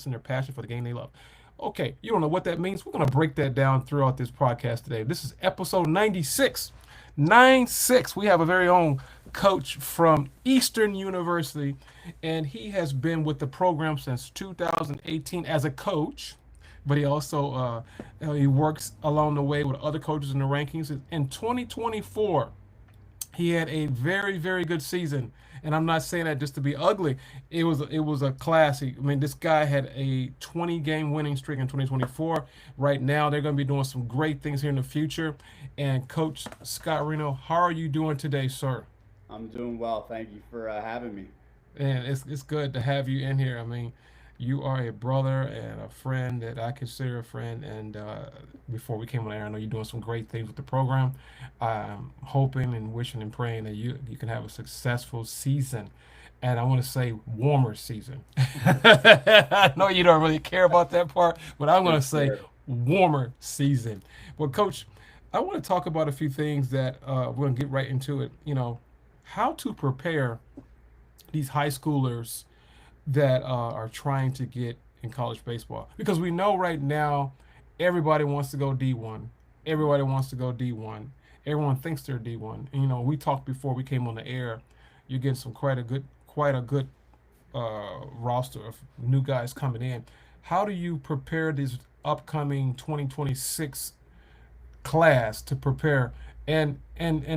and their passion for the game they love. Okay, you don't know what that means. We're going to break that down throughout this podcast today. This is episode 96. 96. We have a very own coach from Eastern University, and he has been with the program since 2018 as a coach, but he also he works along the way with other coaches in the rankings. In 2024, he had a very very good season, and I'm not saying that just to be ugly. It was a classic. I mean, this guy had a 20 game winning streak in 2024. Right now they're going to be doing some great things here in the future. And Coach Scott Reno, how are you doing today, sir? I'm doing well. Thank you for having me. And it's good to have you in here. I mean, you are a brother and a friend that I consider a friend. And before we came on air, I know you're doing some great things with the program. I'm hoping and wishing and praying that you can have a successful season. And I want to say warmer season. I know you don't really care about that part, but I'm going For to say sure. warmer season. Well, Coach, I want to talk about a few things that we're going to get right into it. How to prepare these high schoolers that are trying to get in college baseball, because we know right now everybody wants to go D1. Everybody wants to go D1. Everyone thinks they're D1. And, we talked before we came on the air. You're getting some quite a good roster of new guys coming in. How do you prepare this upcoming 2026 class to prepare, and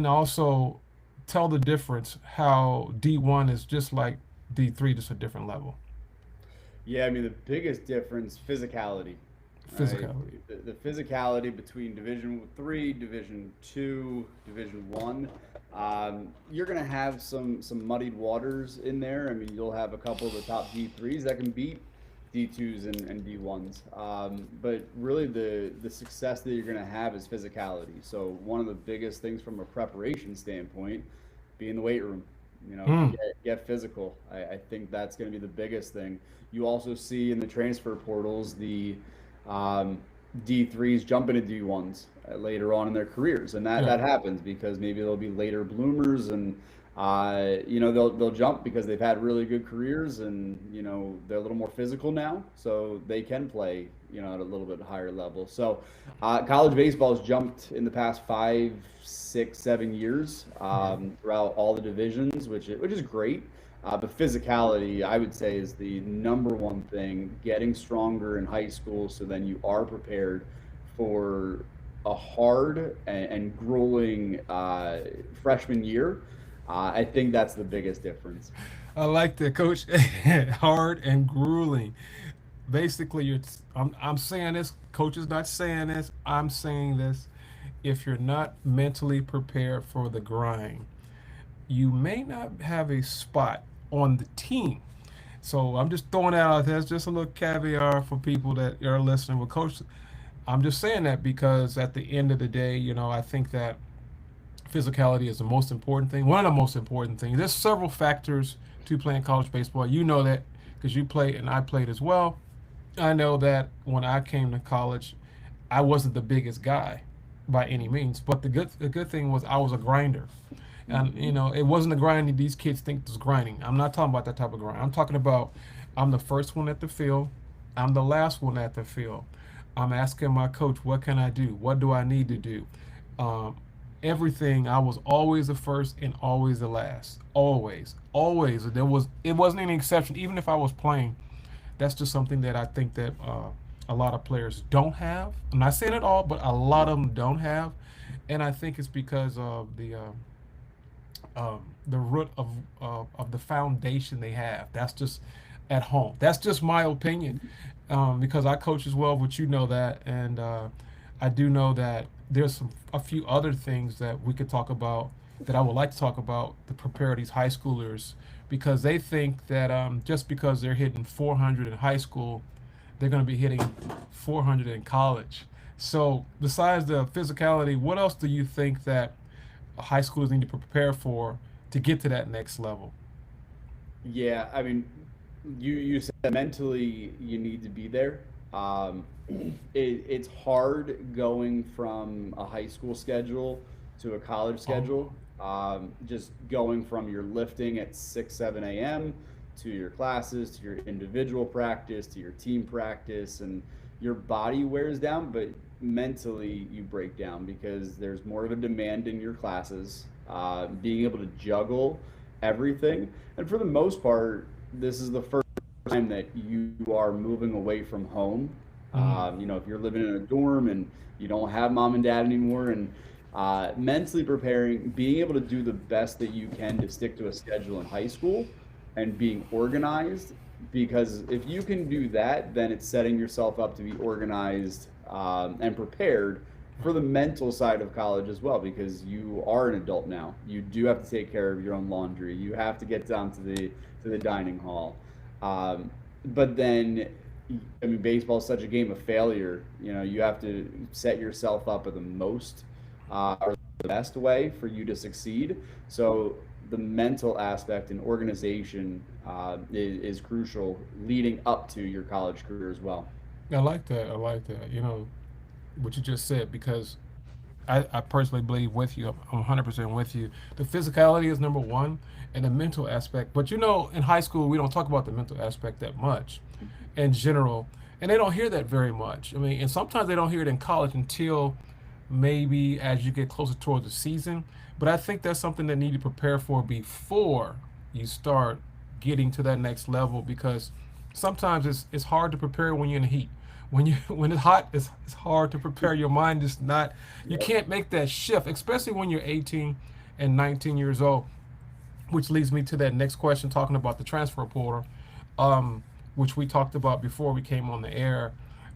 also tell the difference how D1 is just like D3, just a different level? Yeah, I mean, the biggest difference, physicality, right? Physicality. The physicality between Division 3, Division 2, Division 1. You're going to have some muddied waters in there. I mean, you'll have a couple of the top D3s that can beat D2s and D1s. But really, the success that you're going to have is physicality. So one of the biggest things from a preparation standpoint, be in the weight room. Mm. Get physical. I think that's going to be the biggest thing. You also see in the transfer portals the um, D3s jump into D1s later on in their careers, and that Yeah. that happens because maybe they'll be later bloomers, and they'll jump because they've had really good careers, and they're a little more physical now, so they can play at a little bit higher level. So college baseball has jumped in the past 5, 6, 7 years Yeah. throughout all the divisions, which is great. But physicality, I would say, is the number one thing. Getting stronger in high school, so then you are prepared for a hard and grueling freshman year. I think that's the biggest difference. I like that, Coach. Hard and grueling. Basically, I'm saying this. Coach is not saying this. I'm saying this. If you're not mentally prepared for the grind, you may not have a spot on the team. So I'm just throwing that out there. It's just a little caveat for people that are listening. With Coach, I'm just saying that because at the end of the day, I think that physicality is the most important thing. One of the most important things. There's several factors to playing college baseball. You know that because you played and I played as well. I know that when I came to college, I wasn't the biggest guy by any means, but the good thing was I was a grinder. And it wasn't the grinding these kids think is grinding. I'm not talking about that type of grind. I'm talking about I'm the first one at the field. I'm the last one at the field. I'm asking my coach, what can I do? What do I need to do? Um, Everything. I was always the first and always the last. Always, always. It wasn't any exception. Even if I was playing, that's just something that I think that a lot of players don't have. I'm not saying it all, but a lot of them don't have, and I think it's because of the root of the foundation they have. That's just at home. That's just my opinion, because I coach as well, but you know that, and I do know that there's a few other things that we could talk about that I would like to talk about to prepare these high schoolers, because they think that just because they're hitting 400 in high school, they're going to be hitting 400 in college. So besides the physicality, what else do you think that high schoolers need to prepare for to get to that next level? Yeah, I mean, you said mentally you need to be there. It's hard going from a high school schedule to a college Oh, schedule. Just going from your lifting at 6, 7 a.m. to your classes, to your individual practice, to your team practice, and your body wears down, but mentally you break down because there's more of a demand in your classes. Being able to juggle everything, and for the most part, this is the first time that you are moving away from home. Mm. If you're living in a dorm and you don't have mom and dad anymore, and mentally preparing, being able to do the best that you can to stick to a schedule in high school and being organized. Because if you can do that, then it's setting yourself up to be organized and prepared for the mental side of college as well. Because you are an adult now, you do have to take care of your own laundry. You have to get down to the dining hall. But then, I mean, baseball is such a game of failure. You have to set yourself up in the most or the best way for you to succeed. So the mental aspect and organization is crucial leading up to your college career as well. I like that. I like that. What you just said, because I personally believe with you. I'm 100% with you. The physicality is number one, and the mental aspect. But in high school, we don't talk about the mental aspect that much in general. And they don't hear that very much. I mean, and sometimes they don't hear it in college until maybe as you get closer towards the season. But I think that's something that you need to prepare for before you start getting to that next level, because sometimes it's hard to prepare when you're in the heat. When it's hot, it's hard to prepare. Your mind is not, you Yep. can't make that shift, especially when you're 18 and 19 years old. Which leads me to that next question, talking about the transfer portal, um, which we talked about before we came on the air.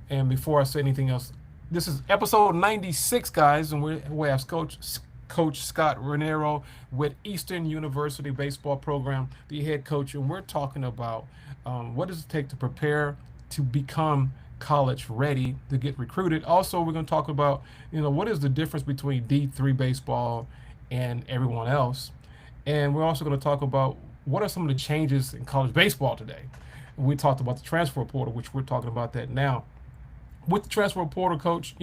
And before I say anything else, this is episode 96, guys, and we have Coach Scott Raniero with Eastern University baseball program, the head coach, and we're talking about what does it take to prepare to become college ready to get recruited. Also, we're going to talk about what is the difference between D3 baseball and everyone else, and we're also going to talk about what are some of the changes in college baseball today. And we talked about the transfer portal, which we're talking about that now. With the transfer portal, coach,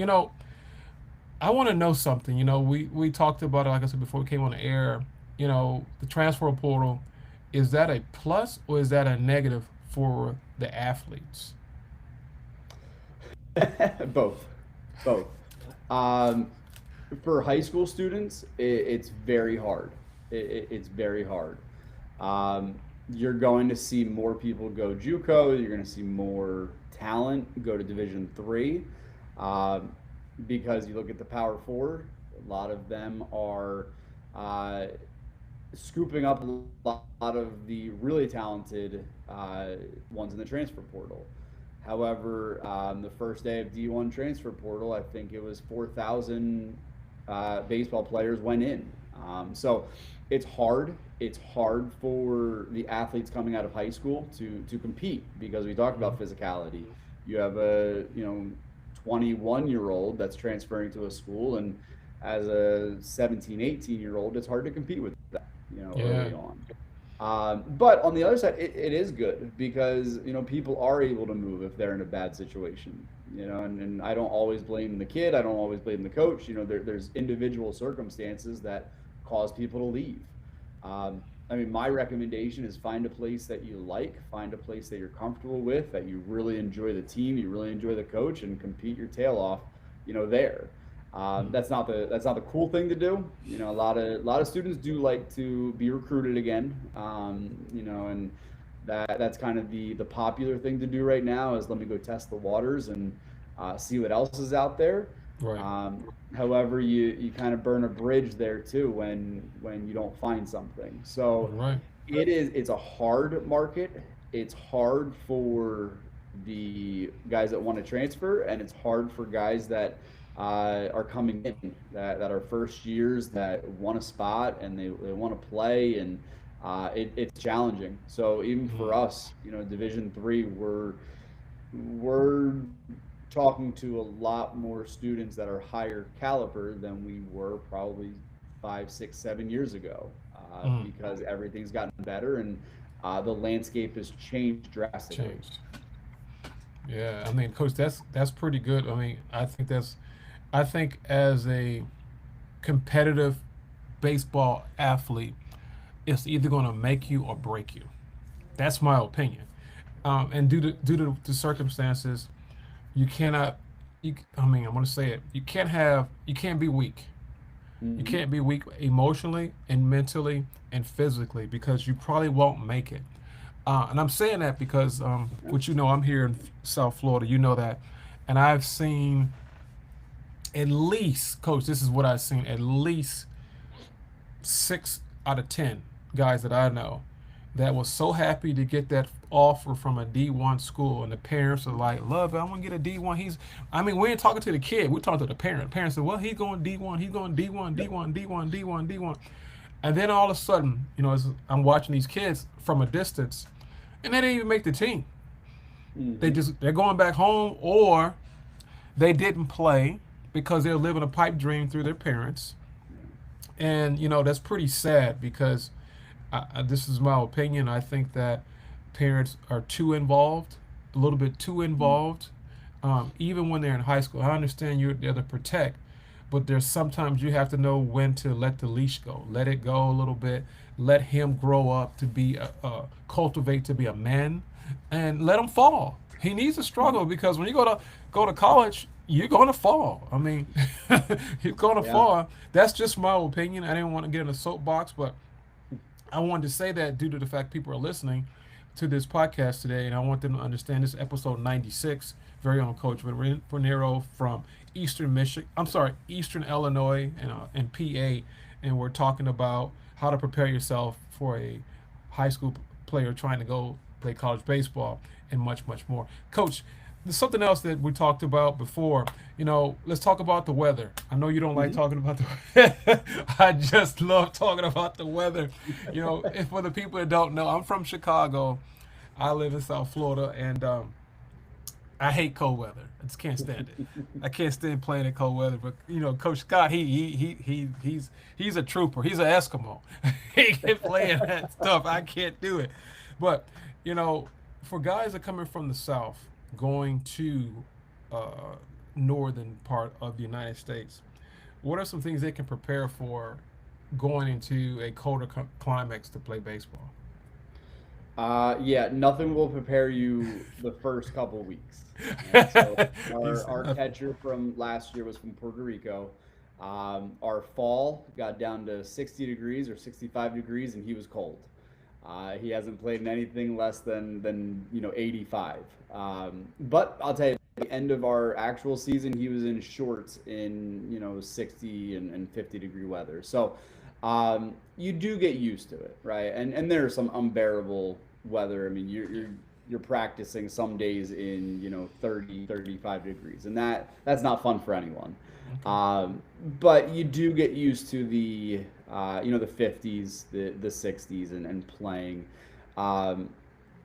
I want to know something. We talked about it, like I said before we came on the air. The transfer portal, is that a plus or is that a negative for the athletes? Both, both. Um, for high school students, it's very hard. It's very hard. Um, you're going to see more people go JUCO. You're going to see more talent go to Division 3, um, because you look at the Power Four. A lot of them are uh, scooping up a lot of the really talented ones in the transfer portal. However, the first day of D1 transfer portal, I think it was 4,000 baseball players went in. So it's hard. It's hard for the athletes coming out of high school to compete, because we talked about physicality. You have a 21-year-old that's transferring to a school, and as a 17, 18-year-old, it's hard to compete with that, Yeah. early on. But on the other side, it is good because people are able to move if they're in a bad situation. And I don't always blame the kid. I don't always blame the coach. There's individual circumstances that cause people to leave. I mean, my recommendation is find a place that you like, find a place that you're comfortable with, that you really enjoy the team, you really enjoy the coach, and compete your tail off, there. That's not the cool thing to do. A lot of students do like to be recruited again. And that's kind of the popular thing to do right now is let me go test the waters and see what else is out there. Right. However, you kind of burn a bridge there too when you don't find something. So Right. it's a hard market. It's hard for the guys that want to transfer, and it's hard for guys that are coming in that are first years that want a spot and they want to play, and it's challenging. So even for Mhm. us, Division 3, we're talking to a lot more students that are higher caliber than we were probably 5, 6, 7 years ago, Mm. because everything's gotten better, and the landscape has changed drastically. Changed. Yeah, I mean, coach, that's pretty good. I mean, I think as a competitive baseball athlete, it's either going to make you or break you. That's my opinion. And due to the circumstances, you cannot. I mean, I'm going to say it. You can't be weak. You Hmm. can't be weak emotionally and mentally and physically because you probably won't make it. And I'm saying that because, Yeah. which you know, I'm here in South Florida. You know that, and I've seen at least, coach. This is what I've seen. At least 6 out of 10 guys that I know that was so happy to get that offer from a D1 school, and the parents are like, "Love, I want to get a D1." I mean, we ain't talking to the kid. We're talking to the parent. The parents said, "Well, he's going D1. He's going D1, Yep. D1, D1, D1, D1." And then all of a sudden, you know, as I'm watching these kids from a distance, and they didn't even make the team. Hmm. They're going back home, or they didn't play because they're living a pipe dream through their parents. Yeah. And you know that's pretty sad because this is my opinion. I think that parents are too involved, a little bit too Mhm. involved, even when they're in high school. I understand you're there to protect, but there's sometimes you have to know when to let the leash go, let it go a little bit, let him grow up to be cultivate to be a man, and let him fall. He needs to struggle because when you go to college, you're going to fall. I mean, you're going to Yeah. fall. That's just my opinion. I didn't want to get in a soapbox, but I wanted to say that due to the fact people are listening to this podcast today, and I want them to understand this episode 96, very own Coach Renero from Eastern Michigan. I'm sorry, Eastern Illinois and PA, and we're talking about how to prepare yourself for a high school player trying to go play college baseball and much, much more. Coach, there's something else that we talked about before. You know, let's talk about the weather. I know you don't like Hmm. talking about the I just love talking about the weather. You know, and for the people that don't know, I'm from Chicago. I live in South Florida, and I hate cold weather. I just can't stand it. I can't stand playing in cold weather. But you know, Coach Scott, he's a trooper. He's an Eskimo. He can play in that stuff. I can't do it. But you know, for guys that are coming from the South, going to uh, northern part of the United States, what are some things they can prepare for going into a colder climax to play baseball? Yeah, nothing will prepare you the first couple weeks. Right. So You our said our nothing. catcher from last year was from Puerto Rico. Our fall got down to 60 degrees or 65 degrees, and he was cold. He hasn't played in anything less than 85. But I'll tell you, at the end of our actual season, he was in shorts in 60 and 50-degree weather. So you do get used to it, right? And there's some unbearable weather. I mean, you're practicing some days in 30, 35 degrees, and that's not fun for anyone. Okay. But you do get used to the 50s, the 60s, and playing. Um,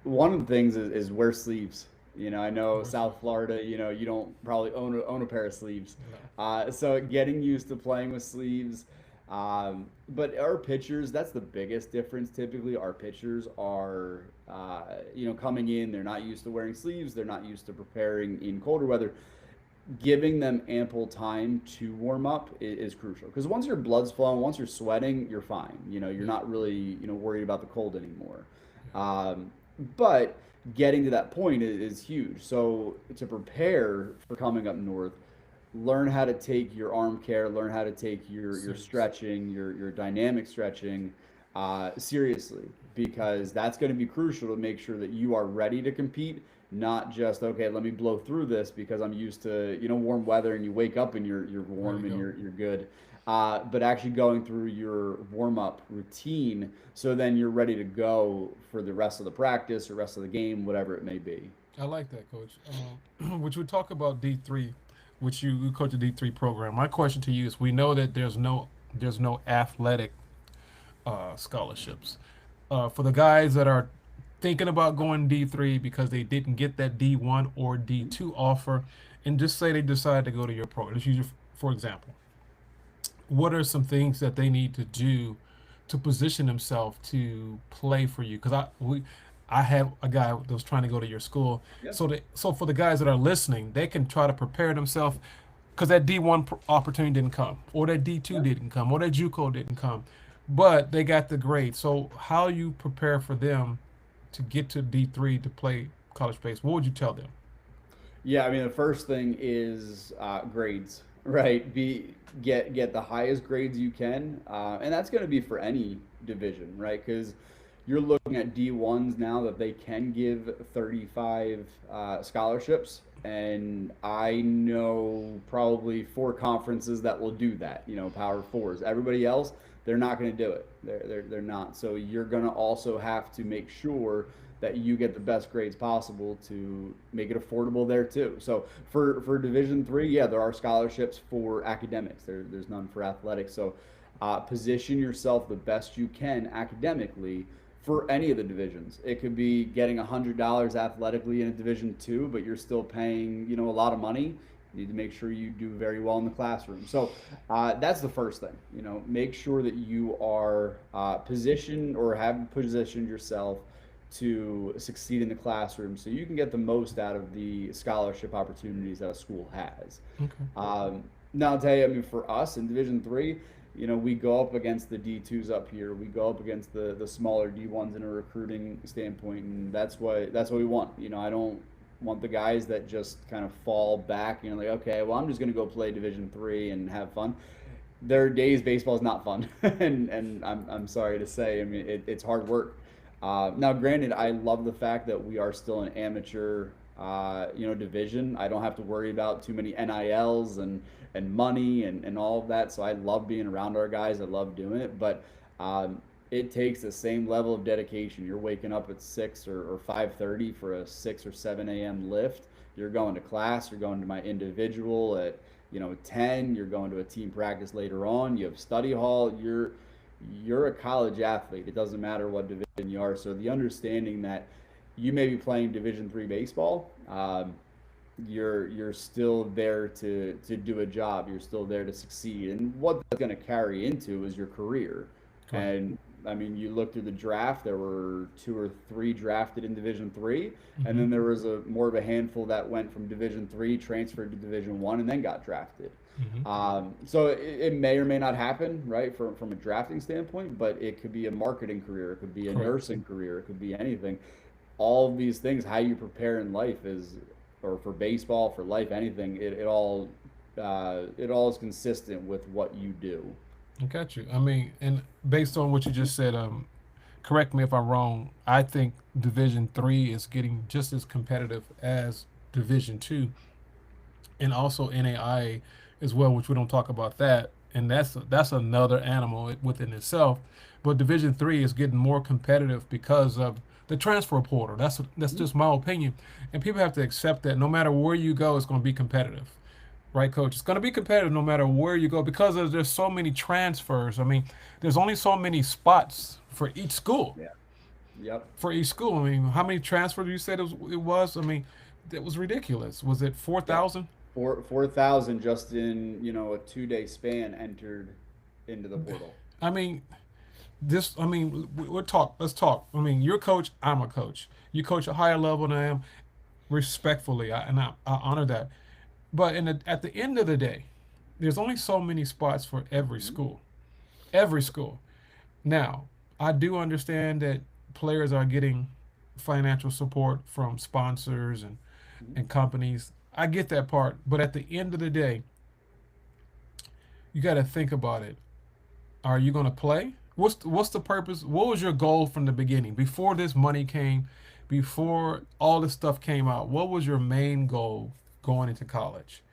One of the things is wear sleeves. I know Where's the South Florida. You don't probably own a pair of sleeves. no? So getting used to playing with sleeves. But our pitchers, that's the biggest difference. Typically, our pitchers are, coming in. They're not used to wearing sleeves. They're not used to preparing in colder weather. Giving them ample time to warm up is crucial because once your blood's flowing, once you're sweating, you're fine. You're Yeah. not really worried about the cold anymore. Um, but getting to that point is huge. So to prepare for coming up north, learn how to take your arm care, learn how to take your Serious. stretching, your dynamic stretching seriously because that's going to be crucial to make sure that you are ready to compete. Not just okay, let me blow through this because I'm used to warm weather and you wake up and you're Ready warm to and go. you're good. But actually going through your warm up routine so then you're ready to go for the rest of the practice or rest of the game, whatever it may be. I like that, Coach. Which we talk about D3, which you coach a D3 program. My question to you is: we know that there's no athletic scholarships for the guys that are thinking about going D3 because they didn't get that D1 or D2 offer, and just say they decide to go to your program. Let's use for example. What are some things that they need to do to position themselves to play for you? Because I have a guy that was trying to go to your school, Yeah. so for the guys that are listening, they can try to prepare themselves because that D1 opportunity didn't come, or that D2 Yeah. didn't come, or that JUCO didn't come, but they got the grade. So how you prepare for them to get to D3 to play college baseball, what would you tell them? Yeah, I mean the first thing is grades, right? Get the highest grades you can, and that's going to be for any division, right? Because you're looking at D1s now that they can give 35 scholarships, and I know probably four conferences that will do that. You know, Power Fours. Everybody else, they're not going to do it. They're not. So you're going to also have to make sure that you get the best grades possible to make it affordable there too. So for Division 3, yeah, there are scholarships for academics. There's none for athletics. So position yourself the best you can academically for any of the divisions. It could be getting $100 athletically in a Division 2, but you're still paying a lot of money. You need to make sure you do very well in the classroom. So that's the first thing. Make sure that you are positioned or have positioned yourself to succeed in the classroom so you can get the most out of the scholarship opportunities that a school has. Okay. Now, I'll tell you, I mean, for us in Division 3, we go up against the D2s up here. We go up against the smaller D1s in a recruiting standpoint, and that's what we want. I don't want the guys that just kind of fall back, like, okay, well, I'm just going to go play Division 3 and have fun. There are days baseball is not fun, and I'm sorry to say, I mean, it's hard work. Now, granted, I love the fact that we are still an amateur, division. I don't have to worry about too many NILs and money and all of that. So I love being around our guys. I love doing it, but it takes the same level of dedication. You're waking up at 6 or 5:30 for a 6 or 7 a.m. lift. You're going to class. You're going to my individual at 10. You're going to a team practice later on. You have study hall. You're a college athlete. It doesn't matter what division you are. So the understanding that you may be playing Division 3 baseball, you're still there to do a job. You're still there to succeed. And what that's going to carry into is your career. Correct. And I mean, you look through the draft. There were 2 or 3 drafted in Division 3, and Mm-hmm. then there was a more of a handful that went from Division 3, transferred to Division 1, and then got drafted. Mm-hmm. So it may or may not happen, right, from a drafting standpoint, but it could be a marketing career, it could be a Correct. nursing career, it could be anything. All of these things, how you prepare in life is, or for baseball, for life, anything, it all is consistent with what you do. I got you. I mean, and based on what you just said, correct me if I'm wrong. I think Division 3 is getting just as competitive as Division 2, and also NAIA as well, which we don't talk about that, and that's another animal within itself. But Division 3 is getting more competitive because of the transfer portal. That's Mhm. just my opinion, and people have to accept that no matter where you go, it's going to be competitive, right, Coach? It's going to be competitive no matter where you go because there's so many transfers. I mean, there's only so many spots for each school. Yeah. Yep. For each school, I mean, how many transfers you said it was? I mean, it was ridiculous. Was it four Yep. thousand? 4,000 just in a 2-day span entered into the portal. I mean, this. I mean, we'll talk. Let's talk. I mean, you're a coach. I'm a coach. You coach a higher level than I am, respectfully, I honor that. But at the end of the day, there's only so many spots for every Mhm. school. Every school. Now, I do understand that players are getting financial support from sponsors Mhm. and companies. I get that part, but at the end of the day, you got to think about it. Are you going to play? What's the purpose? What was your goal from the beginning? Before this money came, before all this stuff came out, what was your main goal going into college?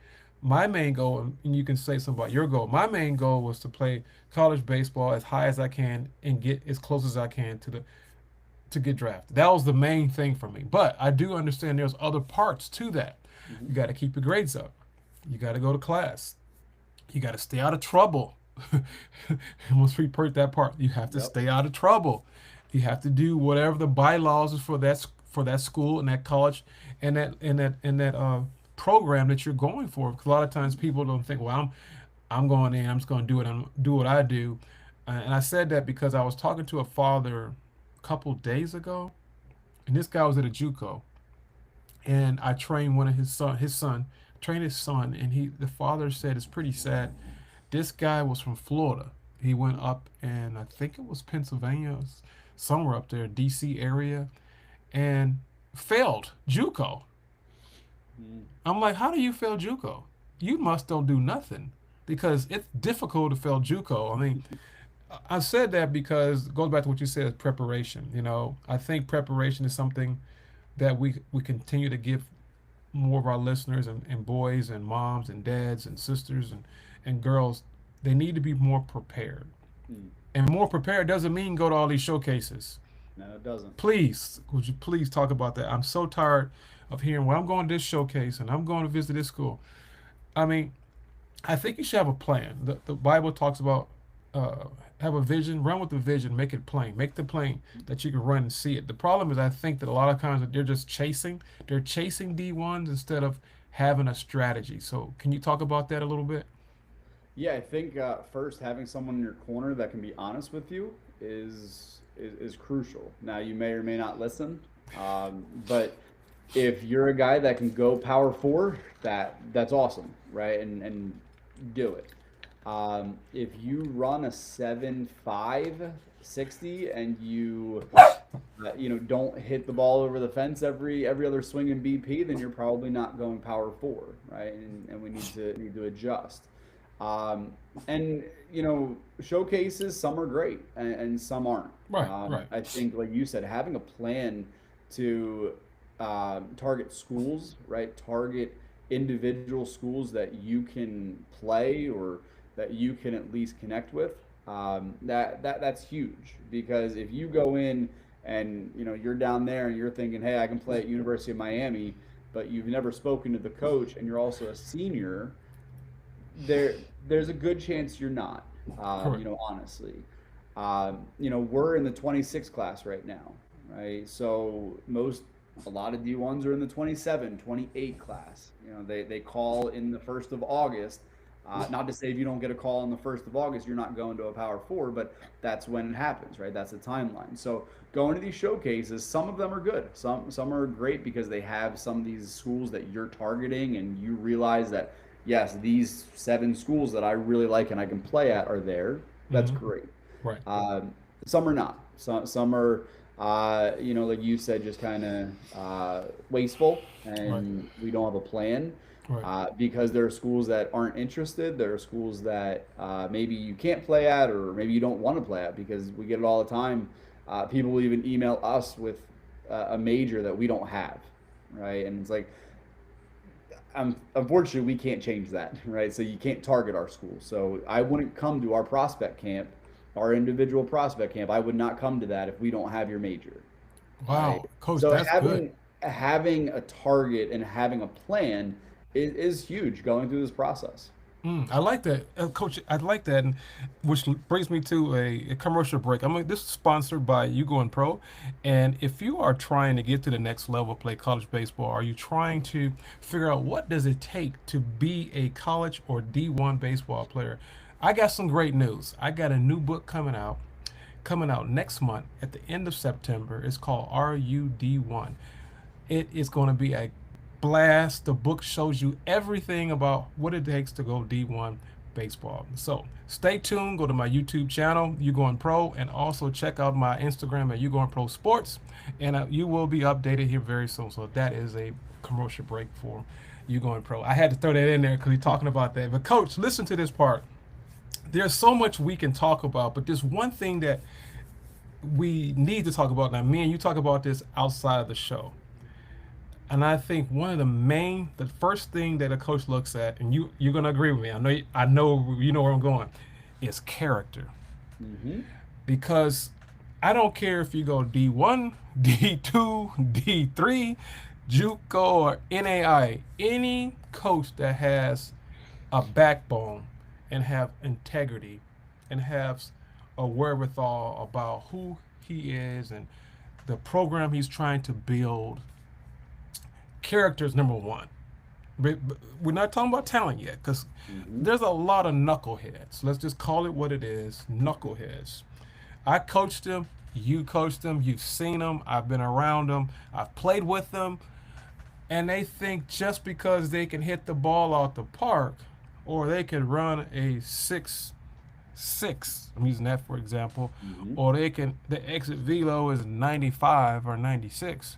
My main goal, and you can say something about your goal. My main goal was to play college baseball as high as I can and get as close as I can to get drafted. That was the main thing for me. But I do understand there's other parts to that. Mhm. You got to keep your grades up. You got to go to class. You got to stay out of trouble. Once we put that part, you have to Yep. stay out of trouble. You have to do whatever the bylaws is for that school and that college and that program that you're going for. Because a lot of times people don't think, well, I'm going in. I'm just going to do it. I'm do what I do. And I said that because I was talking to a father a couple days ago, and this guy was at a JUCO, and I trained one of his son, trained his son, and the father said it's pretty sad. This guy was from Florida. He went up and I think it was Pennsylvania, somewhere up there, DC area, and failed JUCO. Mm. I'm like, how do you fail JUCO? You must don't do nothing because it's difficult to fail JUCO. I mean, I said that because it goes back to what you said, preparation. I think preparation is something that we continue to give more of our listeners and boys and moms and dads and sisters and girls. They need to be more prepared. Mm. And more prepared doesn't mean go to all these showcases. No, it doesn't. Please, would you please talk about that? I'm so tired of hearing, well, I'm going to this showcase and I'm going to visit this school. I mean, I think you should have a plan. The Bible talks about uh, have a vision, run with the vision, make it plain, make the plain that you can run and see it. The problem is, I think that a lot of times they're just chasing D1s instead of having a strategy. So, can you talk about that a little bit? Yeah, I think first having someone in your corner that can be honest with you is crucial. Now you may or may not listen, but if you're a guy that can go power four, that's awesome, right? And do it. If you run a 7.5 60 and don't hit the ball over the fence every other swing in BP, then you're probably not going power four, right? And we need to adjust. Um, and showcases, some are great and some aren't. Right, right. I think, like you said, having a plan to target schools, right? Target individual schools that you can play or that you can at least connect with. That's huge because if you go in and you're down there and you're thinking, hey, I can play at University of Miami, but you've never spoken to the coach and you're also a senior, there's a good chance you're not. Correct. Honestly, we're in the 26 class right now, right? So a lot of D1s are in the 27, 28 class. They call in the 1st of August. Not to say if you don't get a call on the 1st of August, you're not going to a Power Four, but that's when it happens, right? That's the timeline. So going to these showcases, some of them are good. Some are great because they have some of these schools that you're targeting, and you realize that yes, these 7 schools that I really like and I can play at are there. That's Hmm. great. Right, Some are not. Some are, like you said, just kind of wasteful, right, and we don't have a plan. right. Because there are schools that aren't interested. There are schools that maybe you can't play at, or maybe you don't want to play at, because we get it all the time. People will even email us with a major that we don't have, right? And it's like, unfortunately, we can't change that, right? So you can't target our school. So I wouldn't come to our prospect camp, our individual prospect camp. I would not come to that if we don't have your major, right? Wow, coach, So that's good. having a target and having a plan is huge going through this process. I like that, Coach. I like that, and which brings me to a commercial break. This is sponsored by YouGoin'Pro, and if you are trying to get to the next level, play college baseball, are you trying to figure out what does it take to be a college or D1 baseball player? I got some great news. I got a new book coming out next month at the end of September. It's called RUD1. It is going to be a blast. The book shows you everything about what it takes to go D1 baseball. So stay tuned. Go to my YouTube channel, You Going Pro, and also check out my Instagram at You Going Pro Sports. And you will be updated here very soon. So that is a commercial break for You Going Pro. I had to throw that in there because we're talking about that. But coach, listen to this part. There's so much we can talk about, but there's one thing that we need to talk about. Now, me and you talk about this outside of the show. And I think one of the first thing that a coach looks at, and you're gonna agree with me. I know you know where I'm going, is character. Hmm. Because I don't care if you go D1, D2, D3, JUCO, or NAI. Any coach that has a backbone and have integrity and has a wherewithal about who he is and the program he's trying to build. Character is number one. But we're not talking about talent yet because Hmm. there's a lot of knuckleheads. Let's just call it what it is, knuckleheads. I coached them. You coached them. You've seen them. I've been around them. I've played with them. And they think just because they can hit the ball out the park or they can run a 6 I'm using that for example, Hmm. or the exit velo is 95 or 96,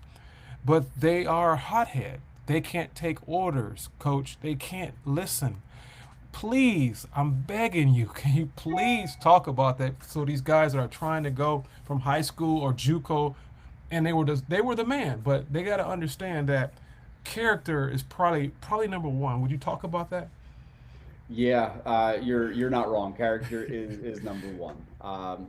but they are a hothead. They can't take orders, coach. They can't listen. Please, I'm begging you, can you please talk about that so these guys that are trying to go from high school or JUCO and they were the man, but they got to understand that character is probably number one. Would you talk about that? Yeah, you're not wrong. Character is number one.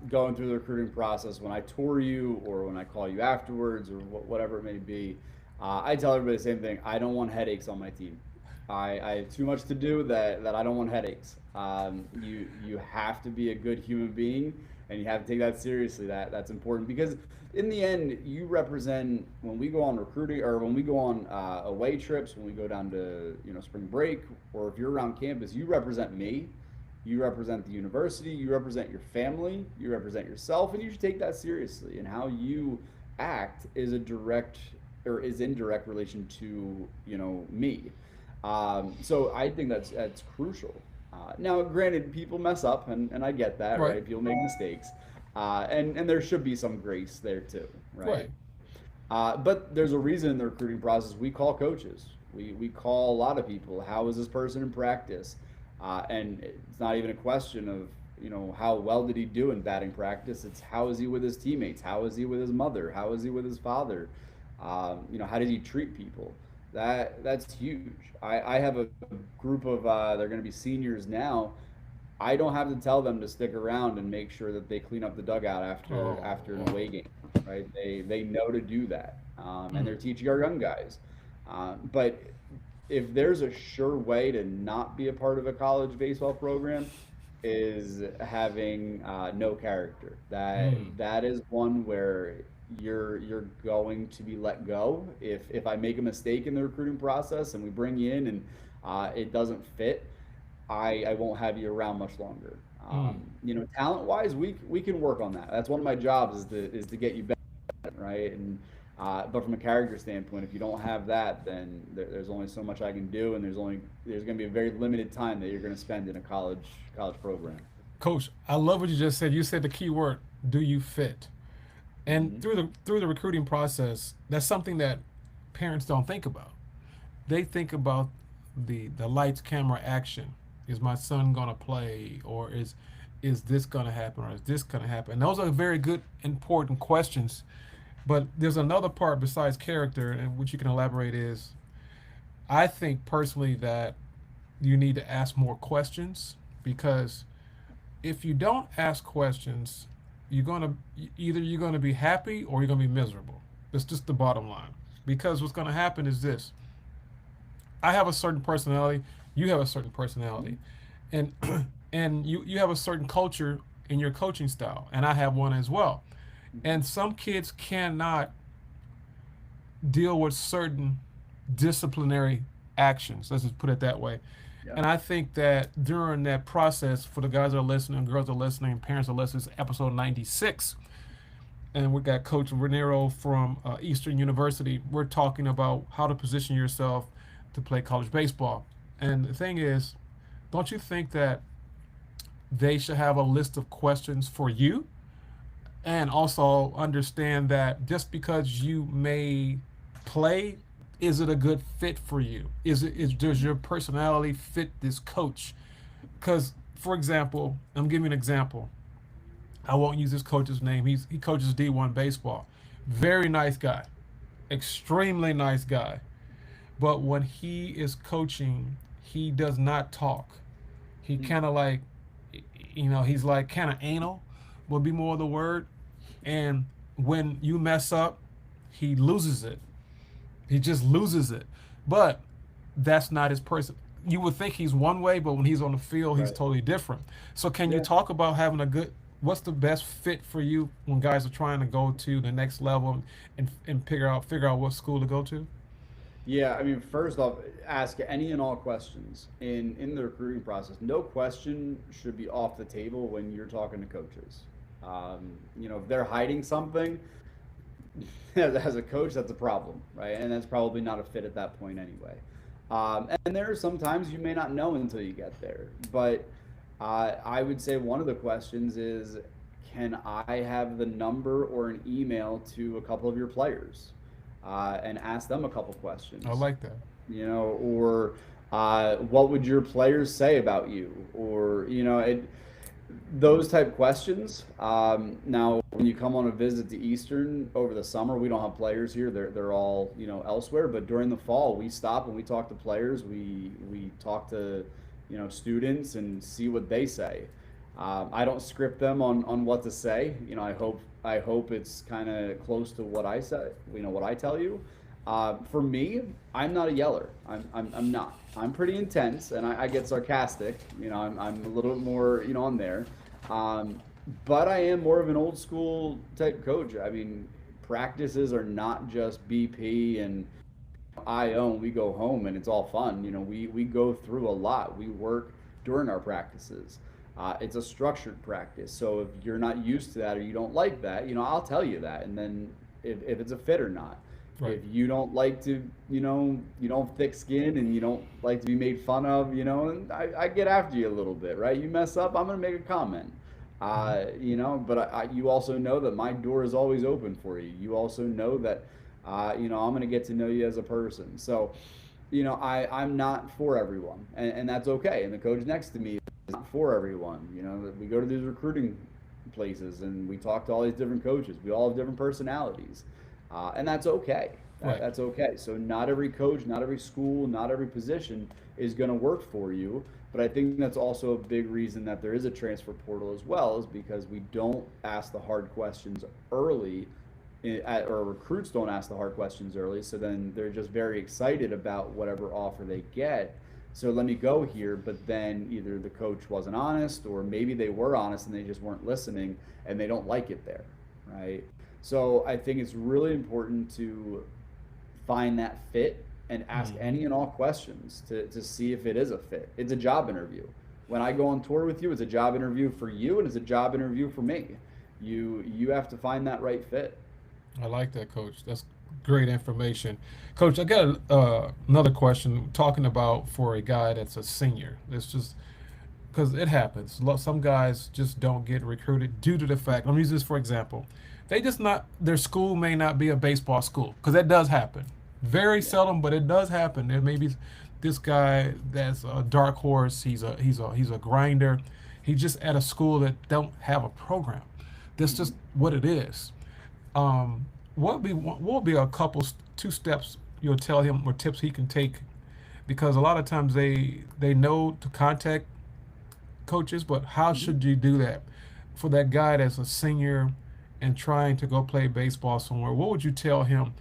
Going through the recruiting process, when I tour you or when I call you afterwards or whatever it may be, I tell everybody the same thing. I don't want headaches on my team. I have too much to do that I don't want headaches. You have to be a good human being, and you have to take that seriously. That's important because in the end, you represent when we go on recruiting or when we go on away trips, when we go down to spring break, or if you're around campus, you represent me. You represent the university. You represent your family. You represent yourself, and you should take that seriously. And how you act is a direct or is in direct relation to me. So I think that's crucial. Now, granted, people mess up, and I get that, Right. right? People make mistakes, and there should be some grace there too, right? Right. But there's a reason in the recruiting process we call coaches. We call a lot of people. How is this person in practice? And it's not even a question of how well did he do in batting practice. It's how is he with his teammates? How is he with his mother? How is he with his father? How did he treat people? That's huge. I have a group of they're going to be seniors now. I don't have to tell them to stick around and make sure that they clean up the dugout Oh, after an wow. away game, right? They know to do that, and Mm. they're teaching our young guys. But if there's a sure way to not be a part of a college baseball program, is having no character. Mm. That is one where you're going to be let go if I make a mistake in the recruiting process and we bring you in and it doesn't fit. I won't have you around much longer. Mm. Talent wise, we can work on that. That's one of my jobs is to get you better, right? And but from a character standpoint, if you don't have that, then there's only so much I can do, and there's going to be a very limited time that you're going to spend in a college program. Coach, I love what you just said. You said the key word, do you fit? And Hmm. through the recruiting process, that's something that parents don't think about. They think about the lights, camera, action. Is my son gonna play, or is this gonna happen, or is this gonna happen? And those are very good, important questions. But there's another part besides character, and which you can elaborate is, I think personally that you need to ask more questions because if you don't ask questions, you're gonna you're gonna be happy or you're gonna be miserable. That's just the bottom line. Because what's gonna happen is this: I have a certain personality, you have a certain personality, and and you have a certain culture in your coaching style, and I have one as well. And some kids cannot deal with certain disciplinary actions. Let's just put it that way. Yeah. And I think that during that process, for the guys that are listening, girls that are listening, parents that are listening, it's episode 96. And we got Coach Raniero from Eastern University. We're talking about how to position yourself to play college baseball. And the thing is, don't you think that they should have a list of questions for you? And also understand that just because you may play, is it a good fit for you? Does your personality fit this coach? Because, for example, I'm giving you an example. I won't use this coach's name. He coaches D1 baseball. Very nice guy, extremely nice guy. But when he is coaching, he does not talk. He Hmm. kind of like, he's like kind of anal, would be more the word. And when you mess up, he loses it. He just loses it. But that's not his person. You would think he's one way, but when he's on the field, he's Right. totally different. So, can you Yeah. talk about having a good? What's the best fit for you when guys are trying to go to the next level and figure out what school to go to? Yeah, I mean, first off, ask any and all questions in the recruiting process. No question should be off the table when you're talking to coaches. If they're hiding something, as a coach, that's a problem, right? And that's probably not a fit at that point anyway. And there are some times you may not know until you get there. But I would say one of the questions is, can I have the number or an email to a couple of your players? and ask them a couple I questions, like that. or what would your players say about you, or those type questions. Now, when you come on a visit to Eastern over the summer, we don't have players here. They're all elsewhere. But during the fall, we stop and we talk to players. We talk to students and see what they say. I don't script them on what to say. I hope it's kind of close to what I say. What I tell you. For me, I'm not a yeller. I'm not. I'm pretty intense, and I get sarcastic. I'm a little bit more on there. Um, but I am more of an old school type coach. I mean, practices are not just BP and I own. We go home and it's all fun. We go through a lot. We work during our practices. It's a structured practice. So if you're not used to that or you don't like that, I'll tell you that. And then if it's a fit or not. Right. If you don't like to, you don't thick skin and you don't like to be made fun of, and I get after you a little bit, right? You mess up, I'm going to make a comment. Mhm. But you also know that my door is always open for you. You also know that, I'm going to get to know you as a person. So, I'm not for everyone, and that's okay. And the coach next to me is not for everyone. We go to these recruiting places and we talk to all these different coaches. We all have different personalities, and that's okay. Right. That's okay. So not every coach, not every school, not every position is going to work for you. But I think that's also a big reason that there is a transfer portal as well, is because we don't ask the hard questions early, or recruits don't ask the hard questions early. So then they're just very excited about whatever offer they get. So let me go here, but then either the coach wasn't honest, or maybe they were honest and they just weren't listening and they don't like it there, right? So I think it's really important to find that fit and ask Mhm. any and all questions to see if it is a fit. It's a job interview. When I go on tour with you, it's a job interview for you and it's a job interview for me. You have to find that right fit. I like that, Coach. That's great information, Coach. I got another question. Talking about for a guy that's a senior, it's just because it happens. Some guys just don't get recruited due to the fact. Let me use this for example. They just not their school may not be a baseball school because that does happen. Very Yeah. seldom, but it does happen. There may be this guy that's a dark horse. He's a grinder. He's just at a school that don't have a program. That's just Mhm. what it is. What would be a couple 2 steps you'll tell him or tips he can take because a lot of times they know to contact coaches, but how Mhm. should you do that for that guy that's a senior and trying to go play baseball somewhere? What would you tell him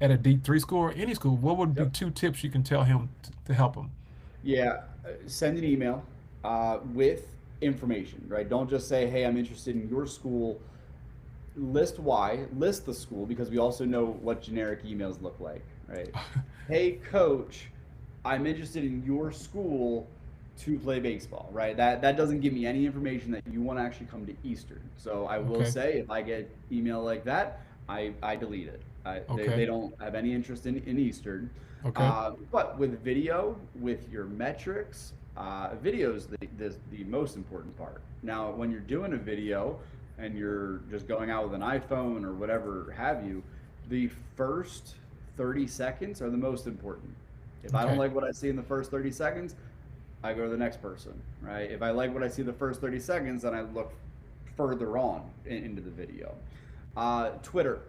at a D3 school or any school? What would be Yep. 2 tips you can tell him to help him? Yeah. Send an email with information, right? Don't just say, "Hey, I'm interested in your school." List why, list the school, because we also know what generic emails look like, right? Hey, coach, I'm interested in your school to play baseball, right? That doesn't give me any information that you want to actually come to Eastern. So I will Okay. say, if I get email like that, I delete it. They Okay. don't have any interest in Eastern. Okay. But with video, with your metrics, video is the most important part. Now, when you're doing a video and you're just going out with an iPhone or whatever have you, the first 30 seconds are the most important. If I don't Okay. like what I see in the first 30 seconds, I go to the next person, right? If I like what I see the first 30 seconds, then I look further on into the video. Twitter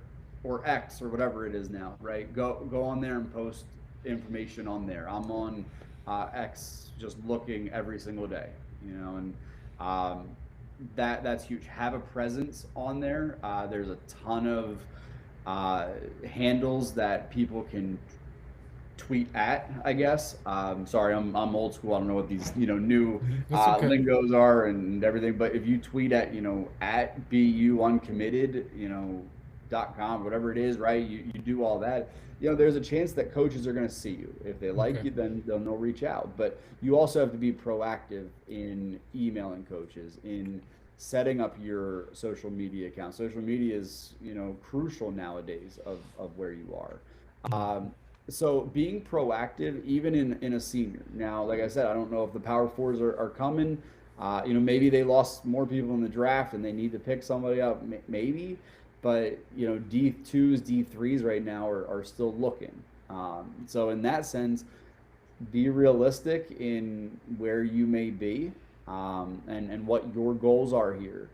or X or whatever it is now, right? Go on there and post information on there. I'm on X just looking every single day, and um, that's huge. Have a presence on there. There's a ton of handles that people can tweet at, I guess. Sorry, I'm old school. I don't know what these new That's okay. lingos are and everything. But if you tweet at at bu uncommitted .com, whatever it is, right? You do all that. There's a chance that coaches are going to see you. If they like Okay. you, then they'll reach out. But you also have to be proactive in emailing coaches, in setting up your social media account. Social media is crucial nowadays of where you are. Mm. So being proactive, even in a senior. Now, like I said, I don't know if the power fours are coming. Maybe they lost more people in the draft and they need to pick somebody up. Maybe. but D2s, D3s right now are still looking. So in that sense, be realistic in where you may be, and what your goals are here.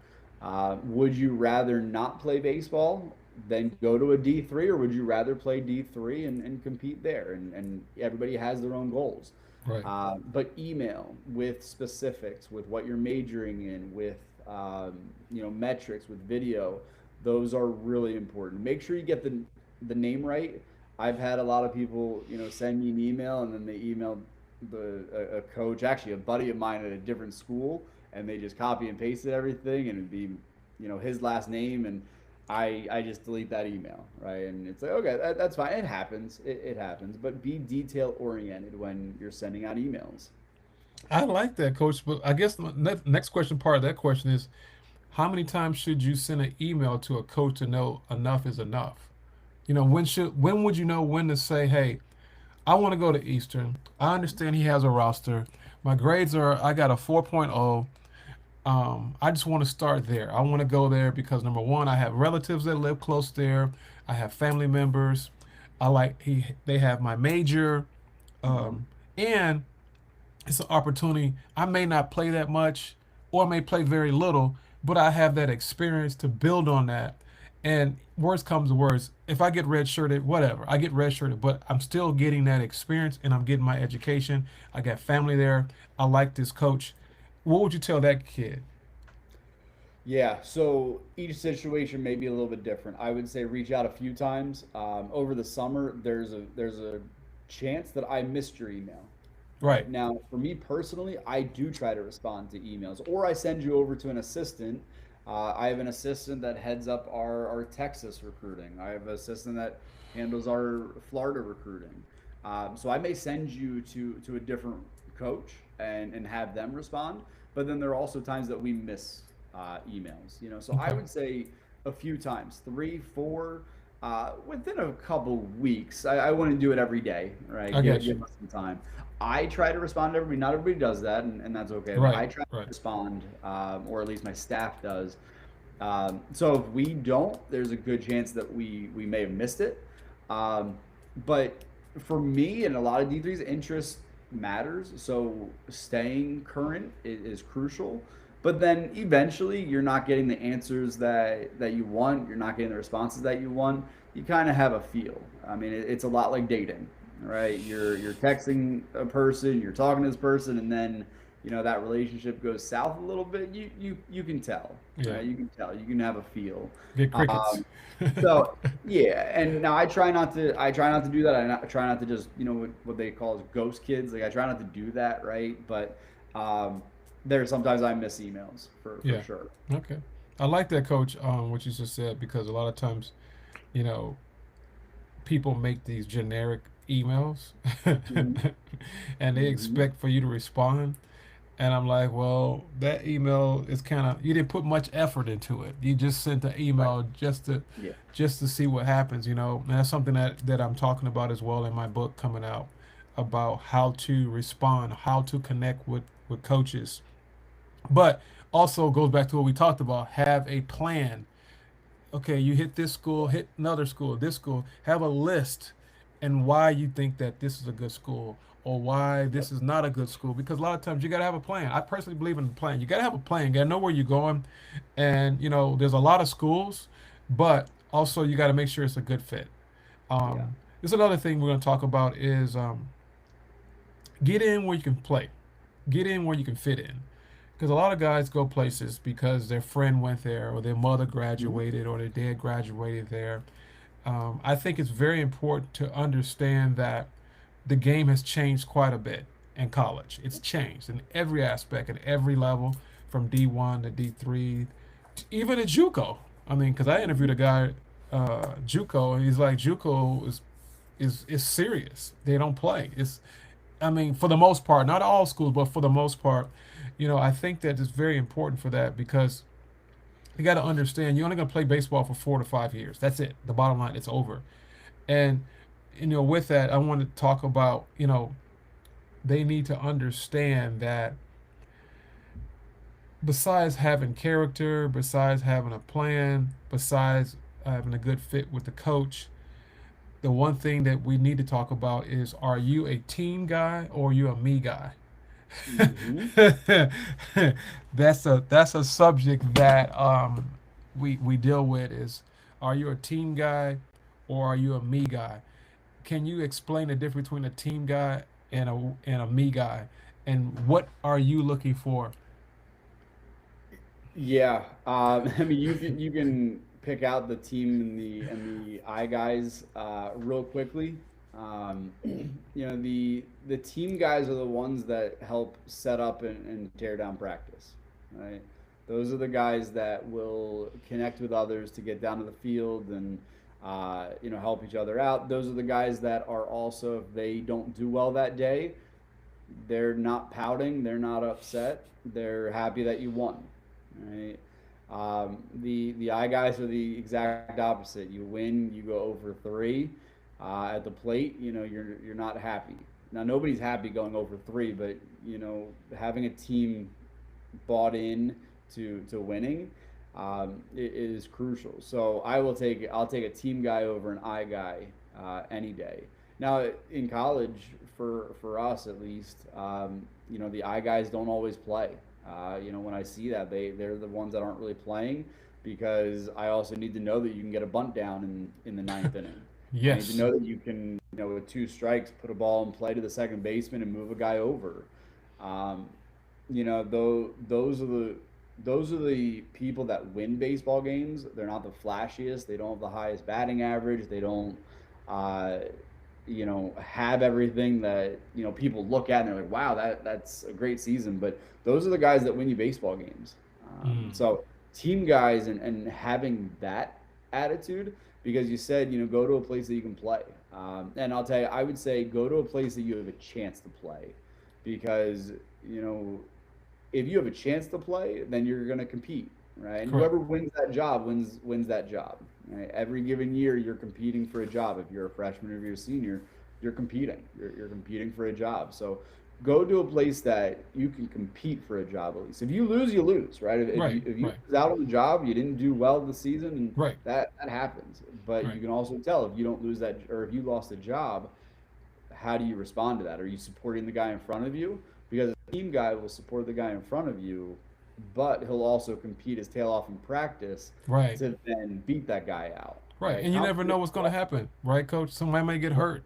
Would you rather not play baseball than go to a D3, or would you rather play D3 and compete there? And everybody has their own goals. Right. But email with specifics, with what you're majoring in, with metrics, with video, those are really important. Make sure you get the name right. I've had a lot of people, send me an email and then they email a coach, actually a buddy of mine at a different school, and they just copy and pasted everything, and it'd be, his last name, and I just delete that email, right? And it's like, okay, that's fine. It happens. It happens. But be detail oriented when you're sending out emails. I like that, coach. But I guess the next question, part of that question is, how many times should you send an email to a coach to know enough is enough? When would you know when to say, hey, I want to go to Eastern. I understand he has a roster. My grades are, I got a 4.0. I just want to start there. I want to go there because number one, I have relatives that live close there. I have family members. They have my major, Mm-hmm. and it's an opportunity. I may not play that much, or I may play very little, but I have that experience to build on that. And worst comes to worst, if I get redshirted, whatever, I get redshirted, but I'm still getting that experience and I'm getting my education. I got family there. I like this coach. What would you tell that kid? Yeah, so each situation may be a little bit different. I would say reach out a few times. Over the summer, there's a chance that I missed your email. Right. Right now, for me personally, I do try to respond to emails, or I send you over to an assistant. I have an assistant that heads up our Texas recruiting. I have an assistant that handles our Florida recruiting. So I may send you to a different coach and have them respond. But then there are also times that we miss emails. So I Okay. would say a few times, three, four, within a couple weeks. I wouldn't do it every day, right? I got Give you. us some time. I try to respond to everybody. Not everybody does that, and that's okay. But Right. I try to Right. respond, or at least my staff does. So if we don't, there's a good chance that we may have missed it. Um, but for me and a lot of D3s, interest matters. So staying current is crucial. But then eventually, you're not getting the answers that you want. You're not getting the responses that you want. You kind of have a feel. I mean, it's a lot like dating, right? You're texting a person, you're talking to this person, and then that relationship goes south a little bit. You can tell, Yeah. right? You can tell. You can have a feel. Get crickets. Um, so yeah, and now I try not to do that. Try not to just what they call as ghost kids. Like I try not to do that, right? But um, there's sometimes I miss emails for Yeah. sure. Okay. I like that, coach, what you just said, because a lot of times, you know, people make these generic emails Hmm. and they Hmm. expect for you to respond. And I'm like, well, that email is kind of, you didn't put much effort into it. You just sent the Right. email Yeah. just to see what happens. And that's something that I'm talking about as well in my book coming out, about how to respond, how to connect with coaches. But also goes back to what we talked about, have a plan. Okay, you hit this school, hit another school, this school, have a list and why you think that this is a good school or why Yep. this is not a good school. Because a lot of times you got to have a plan. I personally believe in a plan. You got to have a plan. You got to know where you're going. And, there's a lot of schools, but also you got to make sure it's a good fit. Yeah. There's another thing we're going to talk about is get in where you can play, get in where you can fit in. Because a lot of guys go places because their friend went there, or their mother Mhm. graduated, or their dad graduated there. I think it's very important to understand that the game has changed quite a bit in college. It's changed in every aspect, at every level, from D1 to D3, even at JUCO. I mean, because I interviewed Mhm. a guy, JUCO, and he's like, JUCO is serious. They don't play. I mean, for the most part, not all schools, but for the most part, I think that it's very important for that because you got to understand you're only going to play baseball for 4 to 5 years. That's it. The bottom line, it's over. And with that, I want to talk about they need to understand that besides having character, besides having a plan, besides having a good fit with the coach, the one thing that we need to talk about is, are you a team guy or are you a me guy? Hmm. That's a subject that we deal with is, are you a team guy or are you a me guy? Can you explain the difference between a team guy and a me guy, and what are you looking for? Yeah, I mean, you can pick out the team and the I guys real quickly. The team guys are the ones that help set up and tear down practice, right? Those are the guys that will connect with others to get down to the field and help each other out. Those are the guys that are also, if they don't do well that day, they're not pouting, they're not upset, they're happy that you won, right? The I guys are the exact opposite. You win, you go over three at the plate. You're not happy. Now nobody's happy going over three, but having a team bought in to winning it is crucial. So I'll take a team guy over an I guy any day. Now in college, for us at least, the I guys don't always play. When I see that, they're the ones that aren't really playing, because I also need to know that you can get a bunt down in the ninth inning. I need to Yes. know that you can, with two strikes, put a ball in play to the second baseman and move a guy over. Um, though those are the people that win baseball games. They're not the flashiest. They don't have the highest batting average. They don't, uh, have everything that people look at and they're like, wow, that's a great season. But those are the guys that win you baseball games. Mm. So team guys and having that attitude, because you said go to a place that you can play. And I'll tell you, I would say go to a place that you have a chance to play, because you know if you have a chance to play, then you're going to compete, right? And Correct. whoever wins that job wins that job. Right? Every given year, you're competing for a job. If you're a freshman or if you're a senior, you're competing. You're competing for a job. So go to a place that you can compete for a job at least. If you lose, you lose, right? If Right. you if you Right. lose out on the job, you didn't do well this season, and Right. that happens. But Right. you can also tell if you don't lose that, or if you lost a job, how do you respond to that? Are you supporting the guy in front of you? Because a team guy will support the guy in front of you, but he'll also compete his tail off in practice Right. to then beat that guy out. Right. Right? And you never know Competition. what's going to happen, right, Coach? Somebody may get hurt.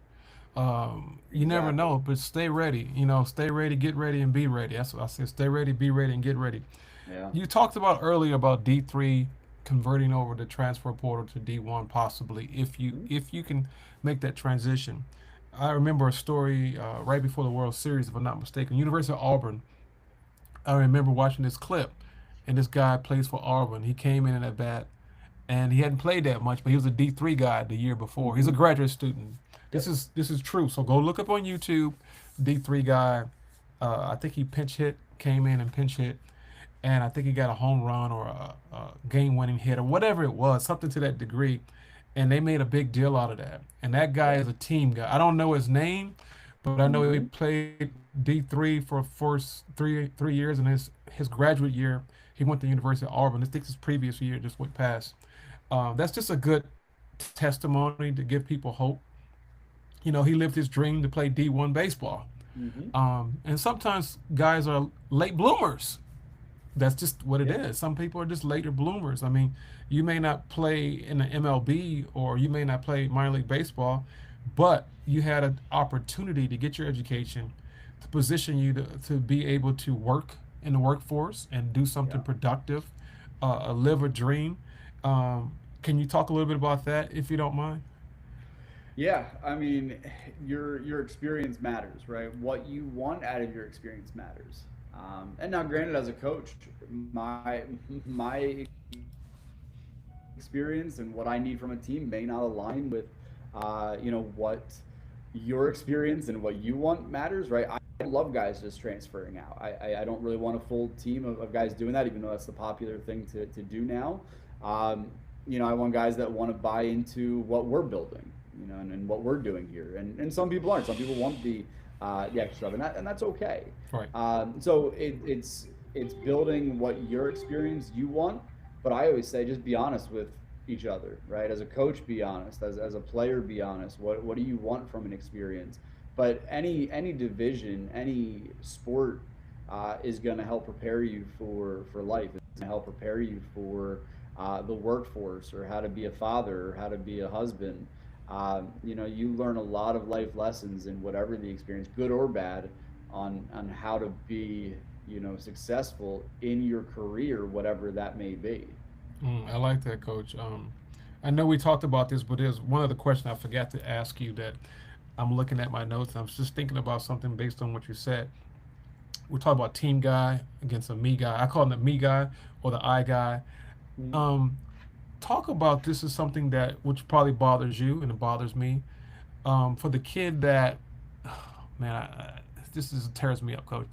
You never Exactly. know, but stay ready. Stay ready, get ready, and be ready. That's what I said. Stay ready, be ready, and get ready. Yeah. You talked about earlier about D3 converting over the transfer portal to D1, possibly Mhm. if you can make that transition. I remember a story right before the World Series, if I'm not mistaken. University of Auburn. I remember watching this clip, and this guy plays for Auburn. He came in at bat, and he hadn't played that much, but he was a D3 guy the year before. He's a Mhm. graduate student. This Yep. is this is true. So go look up on YouTube, D3 guy. I think he pinch hit, came in and pinch hit, and I think he got a home run or a game-winning hit or whatever it was, something to that degree. And they made a big deal out of that. And that guy Yep. is a team guy. I don't know his name, but I know he Mhm. played D3 for first three years, and his graduate year he went to the University of Auburn. I think his previous year just went past. That's just a good testimony to give people hope. He lived his dream to play D1 baseball. Mhm. And sometimes guys are late bloomers. That's just what it Yeah. is. Some people are just later bloomers. I mean, you may not play in the MLB or you may not play minor league baseball, but you had an opportunity to get your education to position you to be able to work in the workforce and do something Yeah. productive, live a dream. Um, can you talk a little bit about that if you don't mind? Yeah, I mean, your experience matters, right? What you want out of your experience matters. And now, granted, as a coach, my experience and what I need from a team may not align with, what your experience and what you want matters, right? I love guys just transferring out. I don't really want a full team of guys doing that, even though that's the popular thing to do now. I want guys that want to buy into what we're building, and what we're doing here. And some people aren't. Some people want the extra stuff, and that's okay. Right. So it's building what your experience you want, but I always say just be honest with each other, right? As a coach, be honest. As a player, be honest. What do you want from an experience? But any division, any sport is going to help prepare you for life. It's going to help prepare you for the workforce, or how to be a father, or how to be a husband. You learn a lot of life lessons in whatever the experience, good or bad, on how to be successful in your career, whatever that may be. I like that, Coach. I know we talked about this, but there's one other question I forgot to ask you that I'm looking at my notes. I'm just thinking about something based on what you said. We're talking about team guy against a me guy. I call him the me guy or the I guy. Mm. Um, Talk about this is something that which probably bothers you and it bothers me. For the kid that, man, this is tears me up, Coach.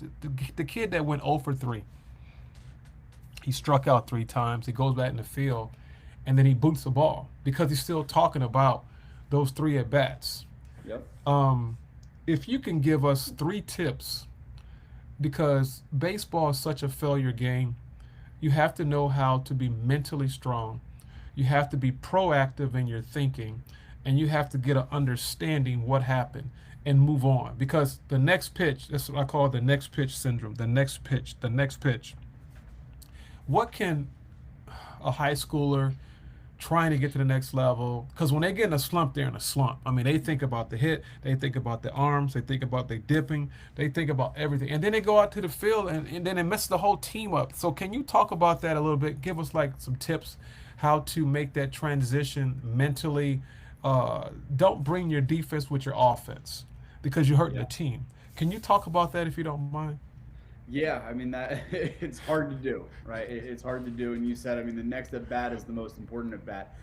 The kid that went 0 for 3. He struck out 3 times. He goes back in the field, and then he boots the ball because he's still talking about those 3 at bats. Yep. Um, if you can give us 3 tips, because baseball is such a failure game, you have to know how to be mentally strong. You have to be proactive in your thinking, and you have to get an understanding what happened and move on. Because the next pitch, that's what I call the next pitch syndrome. The next pitch, the next pitch. What can a high schooler trying to get to the next level, because when they get in a slump, they're in a slump. I mean, they think about the hit, they think about the arms, they think about they dipping, they think about everything, and then they go out to the field, and then it messes the whole team up. So can you talk about that a little bit? Give us like some tips how to make that transition mentally. Don't bring your defense with your offense because you're hurting Yeah. the team. Can you talk about that if you don't mind? Yeah, I mean that it's hard to do, right? It's hard to do, and you said, I mean, the next at bat is the most important at bat.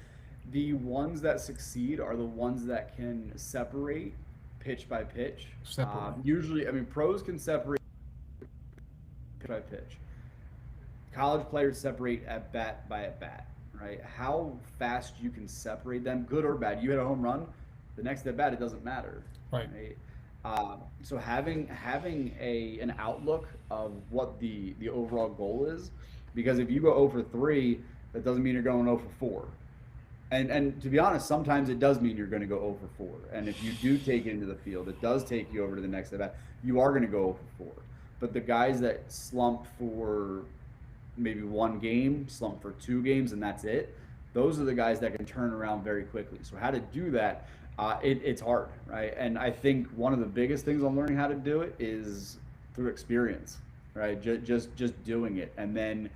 The ones that succeed are the ones that can separate pitch by pitch. Separate. Usually, I mean, pros can separate pitch by pitch. College players separate at bat by at bat, right? How fast you can separate them, good or bad. You hit a home run, the next at bat, it doesn't matter, Right. right? So having an outlook of what the overall goal is, because if you go 0 for 3, that doesn't mean you're going 0 for 4. And to be honest, sometimes it does mean you're going to go 0 for 4. And if you do take it into the field, it does take you over to the next at bat. You are going to go 0 for 4. But the guys that slump for maybe 1 game, slump for 2 games, and that's it, those are the guys that can turn around very quickly. So how to do that? It's hard, right? And I think one of the biggest things on learning how to do it is through experience, right? Just doing it, and then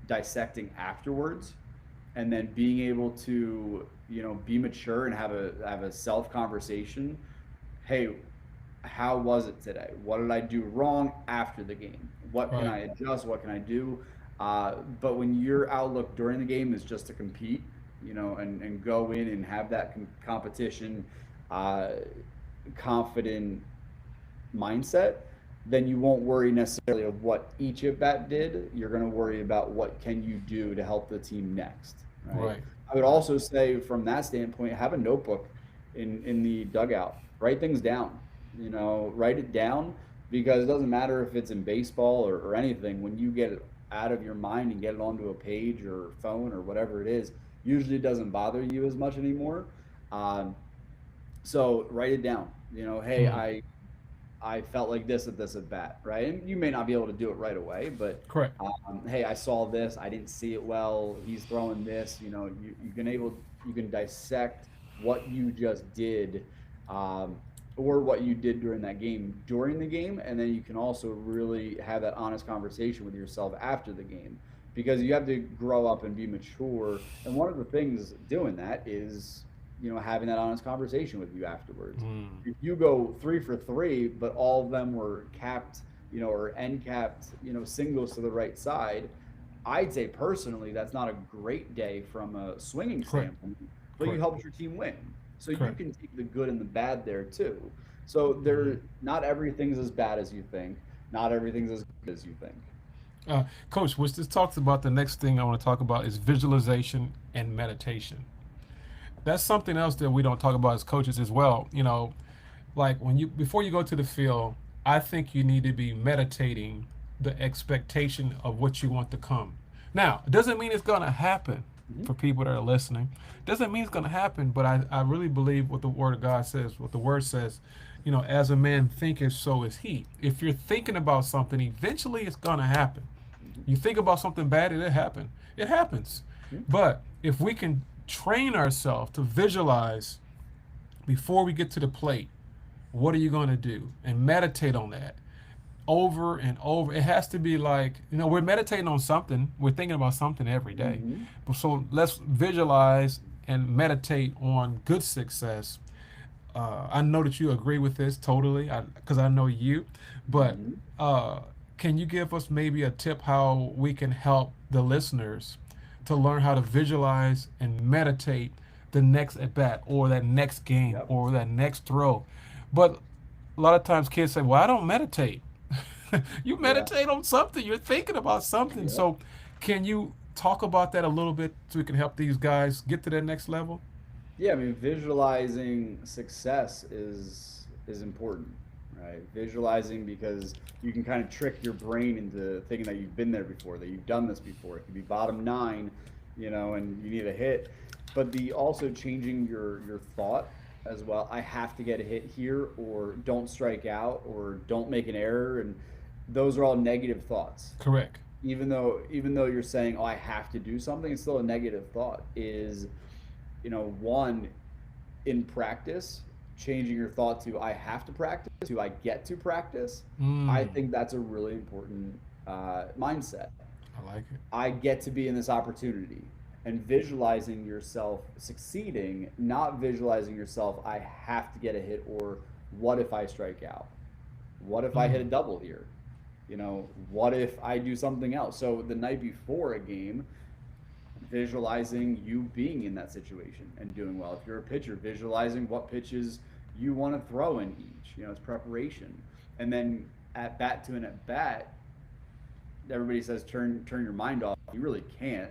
dissecting afterwards, and then being able to be mature and have a self conversation. Hey, how was it today? What did I do wrong after the game? What can Right. I adjust? What can I do? But when your outlook during the game is just to compete, and go in and have that competition, uh, confident mindset, then you won't worry necessarily of what each at bat did. You're going to worry about what can you do to help the team next, right? Right. I would also say from that standpoint, have a notebook in the dugout. Write things down. Write it down, because it doesn't matter if it's in baseball or anything. When you get it out of your mind and get it onto a page or phone or whatever it is, usually it doesn't bother you as much anymore. Um, so write it down. Hey, Hmm. I felt like this at this at bat, right? And you may not be able to do it right away, but Correct. hey, I saw this, I didn't see it well. He's throwing this. You can dissect what you just did, or what you did during the game, and then you can also really have that honest conversation with yourself after the game, because you have to grow up and be mature. And one of the things doing that is, having that honest conversation with you afterwards. Mm. If you go 3 for 3, but all of them were capped, or end capped, singles to the right side, I'd say personally that's not a great day from a swinging Correct. standpoint, but you Correct. helped your team win. So you Correct. can take the good and the bad there too. So not everything's as bad as you think. Not everything's as good as you think. Coach, which this talks about the next thing I want to talk about is visualization and meditation. That's something else that we don't talk about as coaches as well. Like when you before you go to the field, I think you need to be meditating the expectation of what you want to come. Now, it doesn't mean it's gonna happen. Hmm. for people that are listening. Doesn't mean it's going to happen, but I really believe what the Word of God says, what the Word says. As a man thinketh, so is he. If you're thinking about something, eventually it's going to happen. Hmm. You think about something bad, it'll happen. It happens. Hmm. But if we can train ourselves to visualize before we get to the plate, what are you going to do? And meditate on that over and over. It has to be like, we're meditating on something. We're thinking about something every day. Hmm. So let's visualize and meditate on good success. I know that you agree with this totally, because I know you. But Hmm. uh, can you give us maybe a tip how we can help the listeners to learn how to visualize and meditate the next at bat or that next game Yep. or that next throw? But a lot of times kids say, "Well, I don't meditate." You Yeah. meditate on something. You're thinking about something. Yep. So, can you talk about that a little bit so we can help these guys get to that next level? Yeah, I mean, visualizing success is important, right? Visualizing because you can kind of trick your brain into thinking that you've been there before, that you've done this before. It could be bottom nine, and you need a hit, but the also changing your thought as well. I have to get a hit here, or don't strike out, or don't make an error, and those are all negative thoughts. Correct. Even though you're saying, oh, I have to do something, it's still a negative thought. Is one, in practice, changing your thought to I have to practice to I get to practice. I Mm, think that's a really important mindset. I like it. I get to be in this opportunity, and visualizing yourself succeeding, not visualizing yourself I have to get a hit, or what if I strike out, what if I hit a Mm, double here, what if I do something else. So the night before a game, visualizing you being in that situation and doing well. If you're a pitcher, visualizing what pitches you want to throw in each. It's preparation. And then at bat to an at bat, everybody says turn your mind off. You really can't.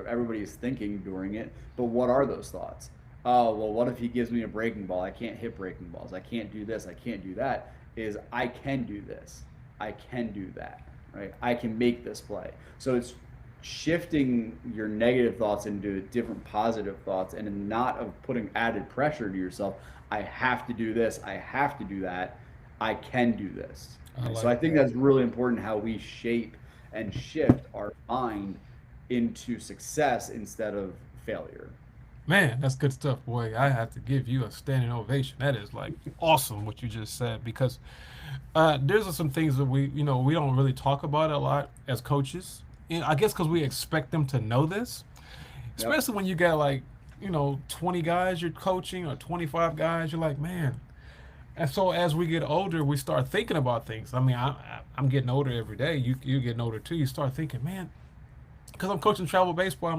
Everybody is thinking during it. But what are those thoughts? Oh, well, what if he gives me a breaking ball? I can't hit breaking balls. I can't do this. I can't do that. Is I can do this. I can do that. Right? I can make this play. So it's shifting your negative thoughts into different positive thoughts, and not of putting added pressure to yourself. I have to do this. I have to do that. I can do this. I So I like think that. that's really important, how we shape and shift our mind into success instead of failure. Man, that's good stuff, boy. I have to give you a standing ovation. That is like awesome what you just said because there's some things that we don't really talk about a lot as coaches. And I guess because we expect them to know this, Yep. especially when you got like 20 guys you're coaching or 25 guys. You're like, man. And so as we get older, we start thinking about things. I mean, I'm getting older every day. You're getting older too. You start thinking, man, because I'm coaching travel baseball.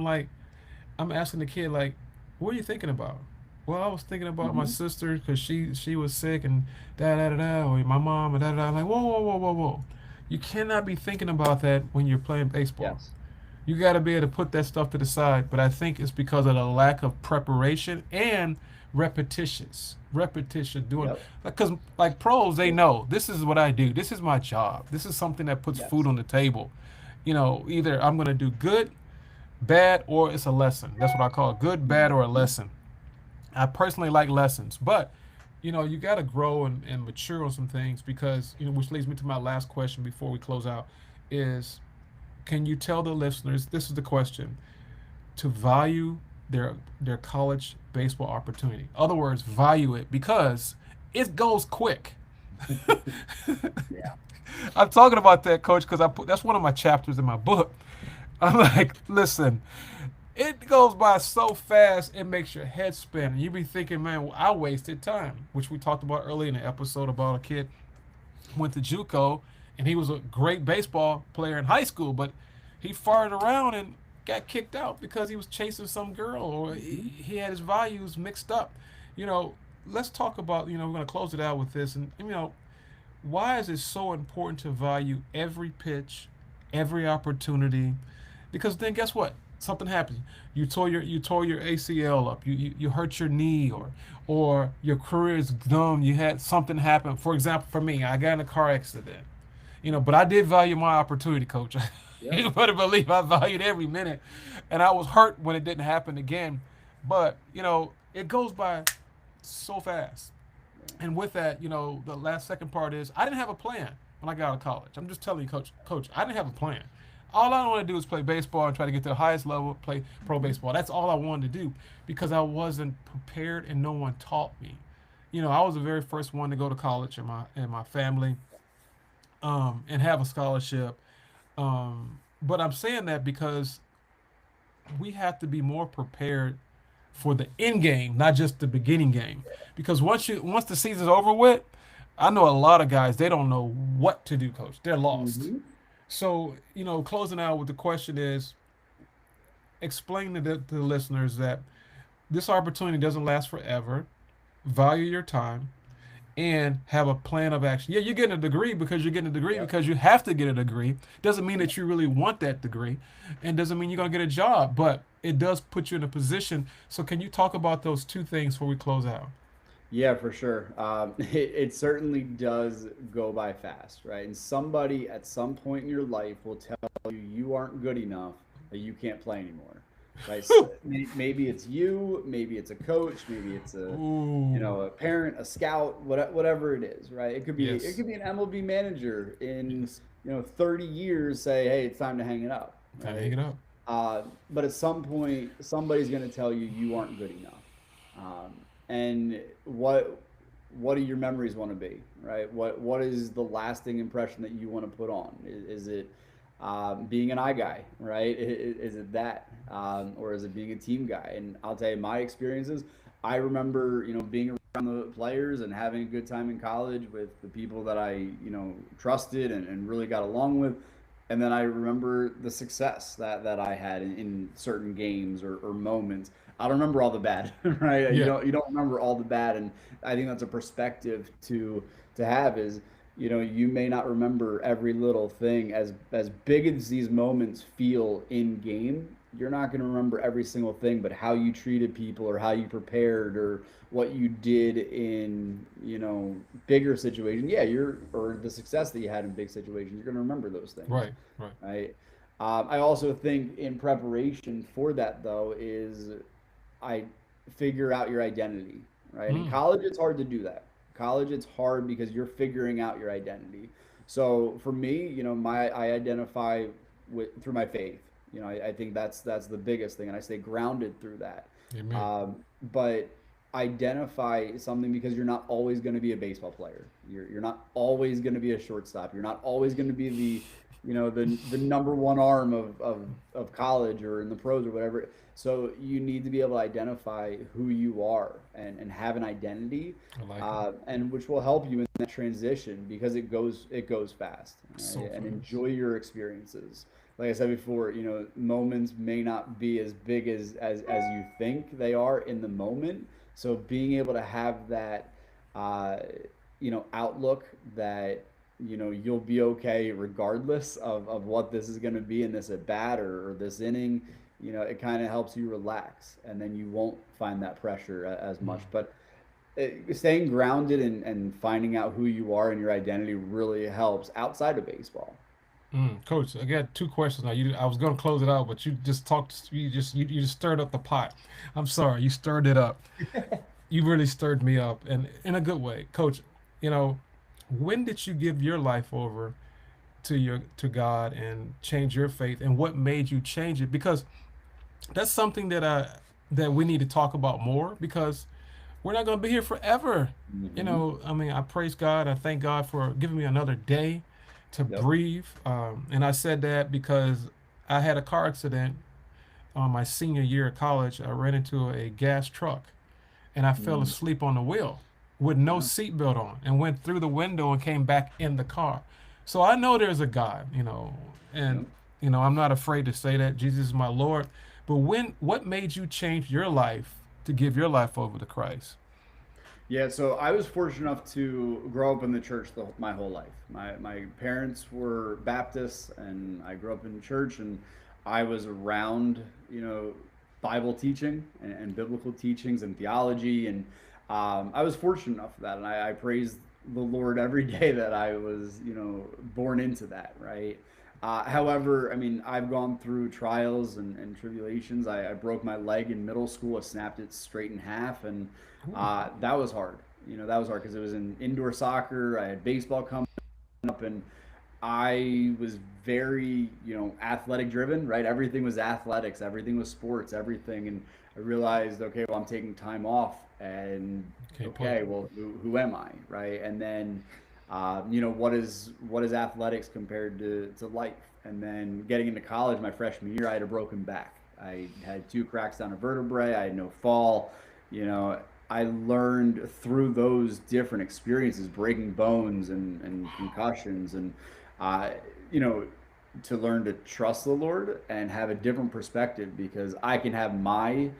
I'm asking the kid like, what are you thinking about? Well, I was thinking about my Hmm. sister because she was sick and da da da da, or my mom and da da da. I'm like, whoa whoa whoa whoa whoa, you cannot be thinking about that when you're playing baseball. Yes. You got to be able to put that stuff to the side. But I think it's because of the lack of preparation and repetitions. Repetition doing Yep. because like pros, they know this is what I do. This is my job. This is something that puts food Yes. on the table. Either I'm gonna do good, bad, or it's a lesson. That's what I call it, good, bad, or a Hmm. lesson. I personally like lessons, but you got to grow and mature on some things because which leads me to my last question before we close out is can you tell the listeners this is the question to value their college baseball opportunity? In other words, value it because it goes quick. Yeah. I'm talking about that, coach, because I put that's one of my chapters in my book. I'm like, listen, it goes by so fast, it makes your head spin. And you be thinking, man, well, I wasted time, which we talked about earlier in the episode about a kid who went to JUCO and he was a great baseball player in high school, but he farted around and got kicked out because he was chasing some girl or Hmm. he had his values mixed up. You know, let's talk about, we're going to close it out with this. And, why is it so important to value every pitch, every opportunity? Because then guess what? Something happens. You tore your ACL up. You hurt your knee or your career is done. You had something happen. For example, for me, I got in a car accident. But I did value my opportunity, coach. Yeah. You better believe I valued every minute, and I was hurt when it didn't happen again. But it goes by so fast. And with that, the last second part is I didn't have a plan when I got out of college. I'm just telling you, coach, I didn't have a plan. All I wanted to do was play baseball and try to get to the highest level, play pro Mhm. baseball. That's all I wanted to do because I wasn't prepared and no one taught me. I was the very first one to go to college in my family, and have a scholarship. But I'm saying that because we have to be more prepared for the end game, not just the beginning game. Because once the season's over with, I know a lot of guys they don't know what to do, coach. They're lost. Mhm. So closing out with the question is, explain to the listeners that this opportunity doesn't last forever. Value your time and have a plan of action. Yeah, you're getting a degree because you're getting a degree Yep. because you have to get a degree. Doesn't mean that you really want that degree, and doesn't mean you're gonna get a job, but it does put you in a position. So, can you talk about those two things before we close out? Yeah, for sure. It certainly does go by fast, right? And somebody at some point in your life will tell you you aren't good enough, that you can't play anymore, right? Maybe it's you, maybe it's a coach, maybe it's Ooh, a parent, a scout, whatever it is, right? It yes, could be an MLB manager in yes. 30 years say, hey, it's time to hang it up, Time to right? hang it up. But at some point, somebody's going to tell you you aren't good enough. And what do your memories want to be, right? What is the lasting impression that you want to put on? Is it being an eye guy, right? Is it that, or is it being a team guy? And I'll tell you my experiences. I remember, being around the players and having a good time in college with the people that I, trusted and really got along with. And then I remember the success that I had in certain games or moments. I don't remember all the bad, right? You Yeah. don't remember all the bad, and I think that's a perspective to have is you may not remember every little thing as big as these moments feel in game. You're not going to remember every single thing, but how you treated people or how you prepared or what you did in bigger situations. Yeah, or the success that you had in big situations. You're going to remember those things, Right. Right. right? I also think in preparation for that though is I figure out your identity, right? In Mm. college, it's hard to do that. College, it's hard because you're figuring out your identity. So for me, I identify through my faith. I think that's the biggest thing, and I stay grounded through that. Amen. But identify something because you're not always going to be a baseball player. You're not always going to be a shortstop. You're not always going to be the number one arm of college or in the pros or whatever. So you need to be able to identify who you are and have an identity, I like it. and which will help you in that transition because it goes fast, So right? And fast. enjoy your experiences. Like I said before, moments may not be as big as you think they are in the moment. So being able to have that, uh, outlook that you'll be okay regardless of what this is going to be in this at bat or this inning. It kind of helps you relax, and then you won't find that pressure as much. Mm. But staying grounded and finding out who you are and your identity really helps outside of baseball. Coach, I got two questions now. I was going to close it out, but you just talked. You just stirred up the pot. I'm sorry, you stirred it up. You really stirred me up, and in a good way, Coach. You know, when did you give your life over to God and change your faith, and what made you change it? Because that's something that we need to talk about more because we're not going to be here forever. Hmm. I mean, I praise God. I thank God for giving me another day to Yep. breathe. And I said that because I had a car accident on my senior year of college. I ran into a gas truck and I fell Mm. asleep on the wheel with no Yeah. seatbelt on and went through the window and came back in the car. So I know there's a God, and Yep. I'm not afraid to say that Jesus is my Lord. But what made you change your life to give your life over to Christ? Yeah, so I was fortunate enough to grow up in the church my whole life. My parents were Baptists, and I grew up in church, and I was around, Bible teaching and biblical teachings and theology, and I was fortunate enough for that, and I praise the Lord every day that I was, born into that, right? However, I mean, I've gone through trials and tribulations. I broke my leg in middle school. I snapped it straight in half, and Ooh, that was hard. You know, that was hard because it was in indoor soccer. I had baseball coming up, and I was very, athletic driven, right? Everything was athletics, everything was sports, everything. And I realized, okay, well, I'm taking time off, and can't play. okay, well, who am I, right? And then, what is athletics compared to life? And then getting into college, my freshman year, I had a broken back. I had two cracks down a vertebrae. I had no fall. You know, I learned through those different experiences, breaking bones and concussions, and uh, you know, to learn to trust the Lord and have a different perspective, because I can have my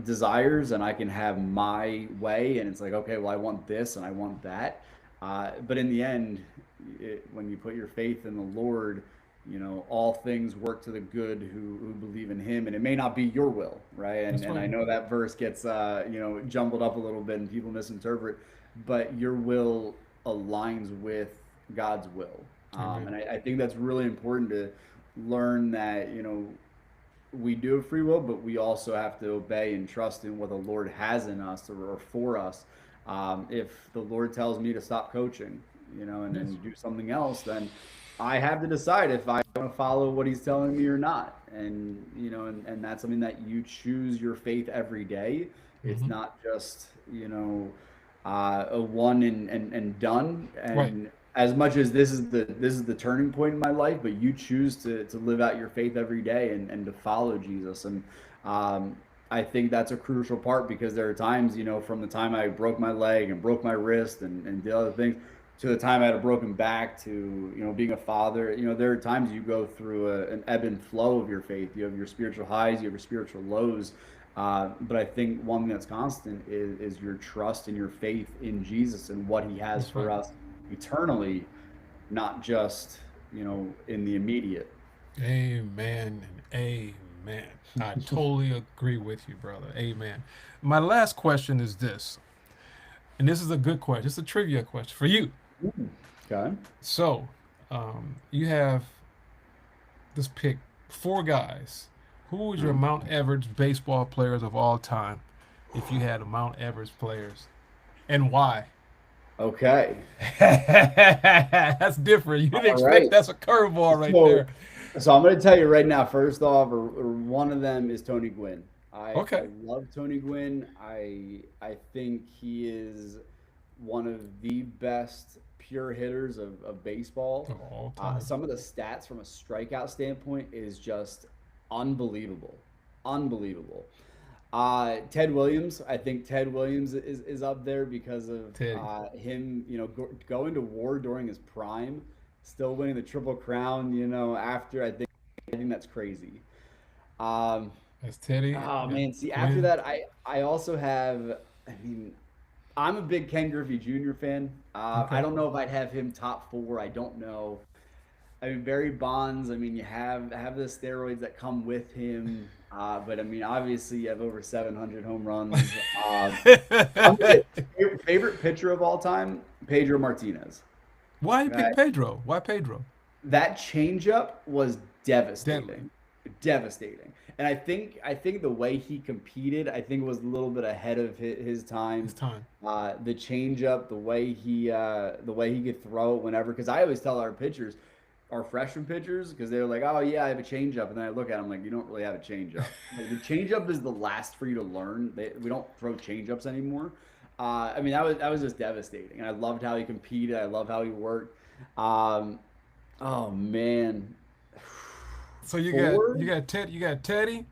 desires and I can have my way, and it's like, okay, well, I want this and I want that. But in the end, when you put your faith in the Lord, all things work to the good who believe in Him, and it may not be your will, right? And That's and I right. know that verse gets jumbled up a little bit and people misinterpret, but your will aligns with God's will. Amen. And I think that's really important to learn that, we do have free will, but we also have to obey and trust in what the Lord has in us, or for us. If the Lord tells me to stop coaching, Yes. and do something else, then I have to decide if I want to follow what He's telling me or not. And that's something that you choose your faith every day. It's Hmm. not just, a one and done. Right. And as much as this is the turning point in my life, but you choose to live out your faith every day, and to follow Jesus. And um, I think that's a crucial part, because there are times, from the time I broke my leg and broke my wrist and did other things, to the time I had a broken back, to being a father. There are times you go through an ebb and flow of your faith. You have your spiritual highs, you have your spiritual lows. But I think one thing that's constant is your trust and your faith in Jesus and what He has That's right. for us eternally, not just in the immediate. Amen and amen. I totally agree with you, brother. Amen. My last question is this, and this is a good question. It's a trivia question for you. Okay. So, you have this pick four guys. Who is your Mhm. Mount Everest baseball players of all time, if you had a Mount Everest players, and why? Okay. That's different. You didn't All expect right. that's a curveball right So, there. so I'm going to tell you right now. First off, or one of them is Tony Gwynn. I Okay. love Tony Gwynn. I think he is one of the best pure hitters of baseball. Of all time. Some of the stats from a strikeout standpoint is just unbelievable, unbelievable. Ted Williams, I think Ted Williams is up there because of Teddy. him, going to war during his prime, still winning the Triple Crown, after I think that's crazy. Um, That's Teddy oh and man, see, after Quinn. that, I also have, I mean, I'm a big Ken Griffey Jr. fan. I Okay. don't know if I'd have him top four. I don't know. I mean, Barry Bonds. I mean, you have the steroids that come with him, but I mean, obviously, you have over 700 home runs. I'm gonna say favorite pitcher of all time, Pedro Martinez. Why you Okay, pick Pedro? Why Pedro? that changeup was Deadly. devastating, devastating. And I think the way he competed, I think was a little bit ahead of his time. It's time. The changeup, the way he could throw it whenever. Because I always tell our pitchers, our freshman pitchers, because they're like, "Oh yeah, I have a changeup," and then I look at them like, "You don't really have a changeup. Like, the changeup is the last for you to learn. We don't throw changeups anymore." I mean, that was just devastating, and I loved how he competed. I love how he worked. Um, oh man, So you got four? Teddy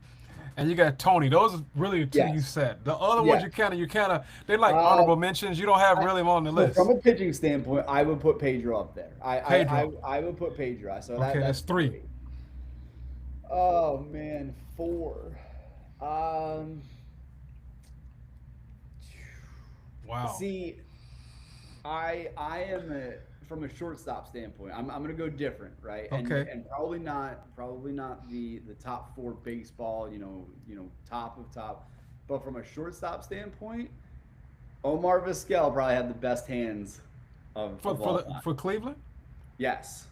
and you got Tony. Those are really the two you Yes, said. The other ones yes. you kind of they're like Uh, honorable mentions. You don't have I, really them on the so from list. a pitching standpoint, I would put Pedro up there. I I I, Pedro. I would put Pedro. So Okay, that's that's three. three. Oh man, four. Um, Wow. see, I am from a shortstop standpoint. I'm gonna go different, right? And Okay. and probably not the top four baseball. Top of top. But from a shortstop standpoint, Omar Vizquel probably had the best hands of For of all for time. for Cleveland. Yes,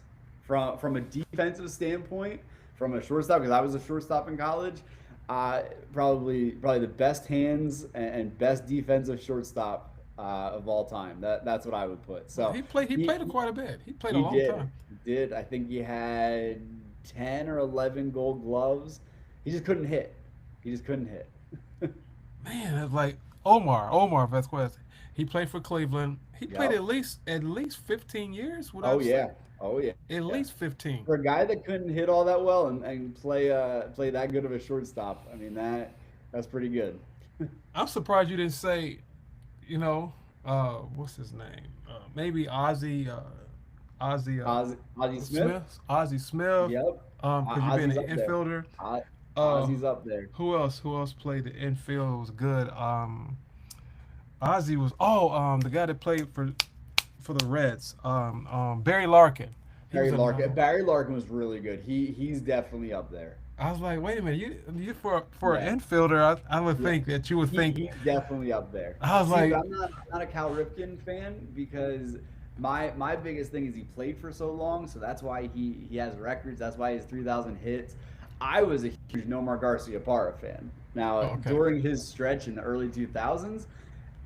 from a defensive standpoint, from a shortstop, because I was a shortstop in college, probably the best hands and best defensive shortstop of all time. That's what I would put. Well, So he he played quite a bit. He played a he long did time. he did. I think he had 10 or 11 Gold Gloves. He just couldn't hit. He just couldn't hit. Man, it's like Omar Vasquez. He played for Cleveland. He played Yep. at least 15 years. Would I Oh say yeah. Oh yeah. at least 15? For a guy that couldn't hit all that well and play that good of a shortstop, I mean that's pretty good. I'm surprised you didn't say, you know, what's his name? Maybe Ozzie Smith. Smith, Ozzie Smith. Yep. Because you've been Ozzy's an up there. infielder. O- Uh, Ozzy's up there. who else? Who else played the infield? Was good. Ozzy was. The guy that played for the Reds. Barry Larkin. He was Barry another Larkin. one. Barry Larkin was really good. He's definitely up there. I was like, wait a minute, you for Yeah. an infielder, I would Yeah. think that you would think. He's definitely up there. I was See, like, I'm not a Cal Ripken fan because my biggest thing is he played for so long, so that's why he has records. That's why he has 3,000 hits. I was a huge Nomar Garcia Parra fan. Now, oh, okay. during his stretch in the early 2000s,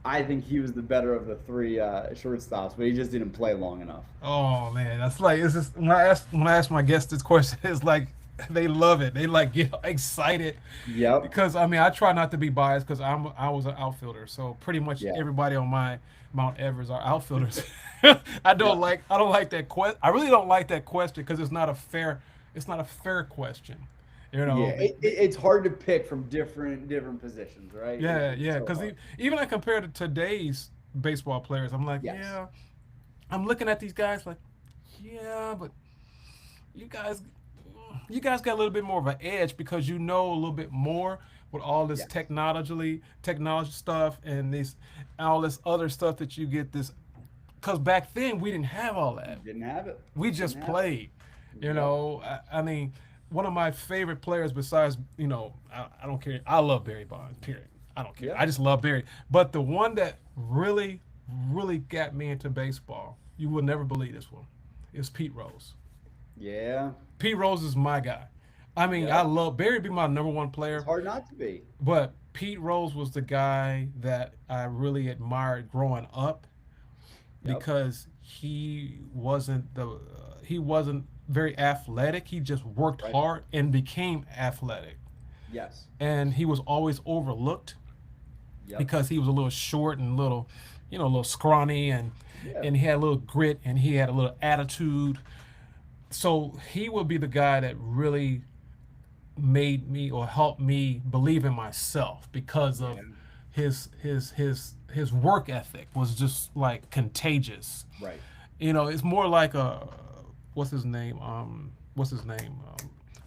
I think he was the better of the three shortstops, but he just didn't play long enough. Oh man, that's like it's just when I ask my guests this question, it's like they love it. They like get excited Yep. because I mean I try not to be biased because I was an outfielder, so pretty much Yeah. everybody on my Mount Everest are outfielders. Yep. I don't like that question. I really don't like that question because it's not a fair question. You Yeah. know, It's hard to pick from different positions, right? It's yeah. so Because hard. even I compare to today's baseball players, I'm like, Yes. yeah. I'm looking at these guys like, yeah, but you guys, you guys got a little bit more of an edge because you know a little bit more with all this Yes. technology stuff and this all this other stuff that you get this. Because back then we didn't have all that. Didn't have it. We Didn't just have it. played. You Yep. know, I mean, one of my favorite players besides, I don't care. I love Barry Bonds, period. I don't care. I Yep. just love Barry. But the one that really got me into baseball, you will never believe this one, is Pete Rose. Yeah. Pete Rose is my guy. I mean, I Yep. love Barry be my number one It's player, hard not to be. but Pete Rose was the guy that I really admired growing up Yep. because he wasn't very athletic. He just worked Right. hard and became athletic. Yes. And he was always overlooked Yep. because he was a little short and a little scrawny Yeah. and he had a little grit and he had a little attitude. So he would be the guy that really made me or helped me believe in myself because of Yeah. his work ethic was just like contagious. Right. It's more like a what's his name? What's his name?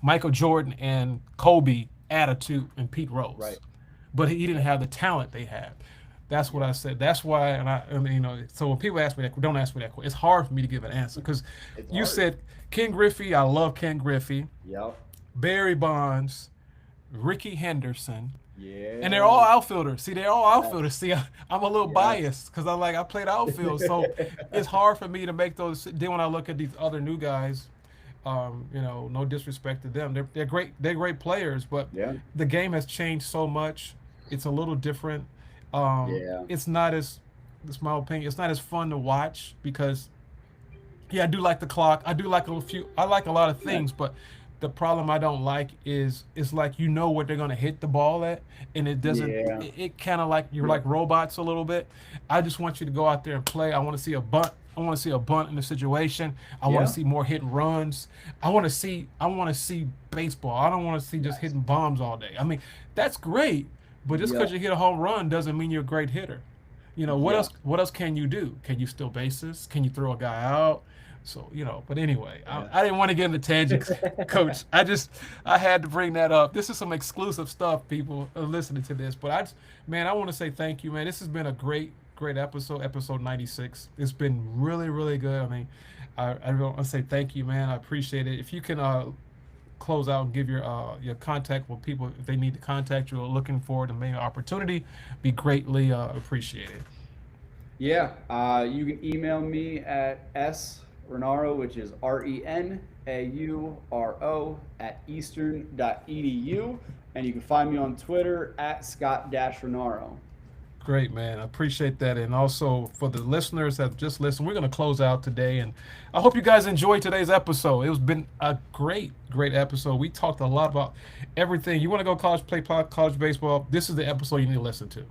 Michael Jordan and Kobe attitude and Pete Rose, Right. but he didn't have the talent they had. That's what Yeah. I said. That's why, and I mean, so when people ask me that, don't ask me that question. It's hard for me to give an answer because It's you hard. said Ken Griffey. I love Ken Griffey, Yep. Barry Bonds, Ricky Henderson, and they're all Yeah. outfielders. See, they're all Yes. outfielders. See, I'm a little Yes. biased because I played outfield, so it's hard for me to make those. Then when I look at these other new guys, no disrespect to them, they're great. They're great players, but Yeah. the game has changed so much. It's a little different. Yeah. It's not as, it's my opinion. It's not as fun to watch because yeah, I do like the clock. I do like a few. I like a lot of Yeah. things, but the problem I don't like is it's like you know what they're gonna hit the ball at, and it doesn't. Yeah. It kind of like you're like robots a little bit. I just want you to go out there and play. I want to see a bunt. I want to see a bunt in the situation. I want Yeah. to see more hit and runs. I want to see baseball. I don't want to see just Yes. hitting bombs all day. I mean, that's great, but just because Yep. you hit a home run doesn't mean you're a great hitter. What Yeah. else? What else can you do? Can you steal bases? Can you throw a guy out? So But anyway, Yeah. I didn't want to get into tangents, Coach. I had to bring that up. This is some exclusive stuff, people are listening to this. But man, I want to say thank you, man. This has been a great episode 96. It's been really, really good. I mean, I want to say thank you, man. I appreciate it. If you can close out and give your contact with people if they need to contact you or looking forward to maybe an opportunity, be greatly appreciated. Yeah. You can email me at Renaro, which is Renauro at eastern.edu. And you can find me on Twitter at Scott-Renaro. Great, man. I appreciate that. And also for the listeners that have just listened, we're going to close out today. And I hope you guys enjoyed today's episode. It has been a great, great episode. We talked a lot about everything. You want to go college, play college baseball? This is the episode you need to listen to.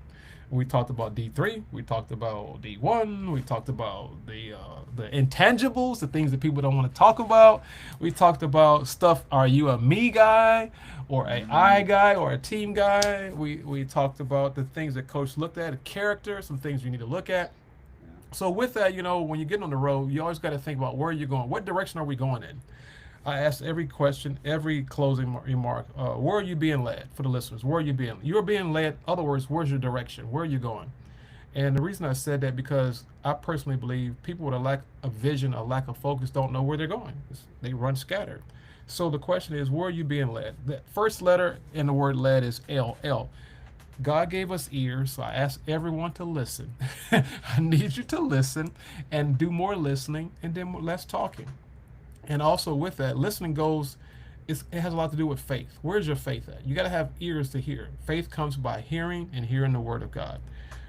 We talked about D3. We talked about D1. We talked about the intangibles, the things that people don't want to talk about. We talked about stuff. Are you a me guy, or a I guy, or a team guy? We talked about the things that coach looked at, a character, some things you need to look at. So with that, when you get on the road, you always got to think about where you're going. What direction are we going in? I ask every question, every closing remark. Where are you being led for the listeners? Where are you being? You're being led. Other words, where's your direction? Where are you going? And the reason I said that because I personally believe people with a lack of vision, a lack of focus, don't know where they're going. They run scattered. So the question is, where are you being led? The first letter in the word led is L. L. God gave us ears, so I ask everyone to listen. I need you to listen and do more listening and then less talking. And also with that, listening it has a lot to do with faith. Where's your faith at? You got to have ears to hear. Faith comes by hearing and hearing the word of God,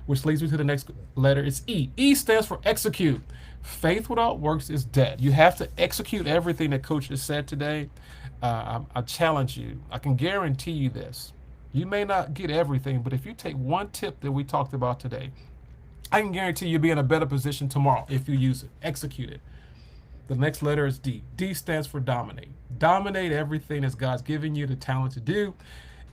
which leads me to the next letter. It's E. E stands for execute. Faith without works is dead. You have to execute everything that Coach has said today. I challenge you. I can guarantee you this. You may not get everything, but if you take one tip that we talked about today, I can guarantee you'll be in a better position tomorrow if you use it. Execute it. The next letter is D. D stands for dominate. Dominate everything that God's given you the talent to do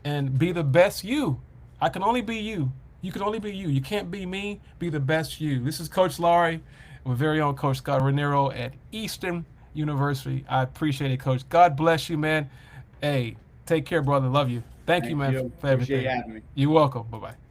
and be the best you. I can only be you. You can only be you. You can't be me. Be the best you. This is Coach Laurie, my very own Coach Scott Renaro at Eastern University. I appreciate it, Coach. God bless you, man. Hey, take care, brother. Love you. Thank you, man, you. for everything. Appreciate you having me. You're welcome. Bye-bye.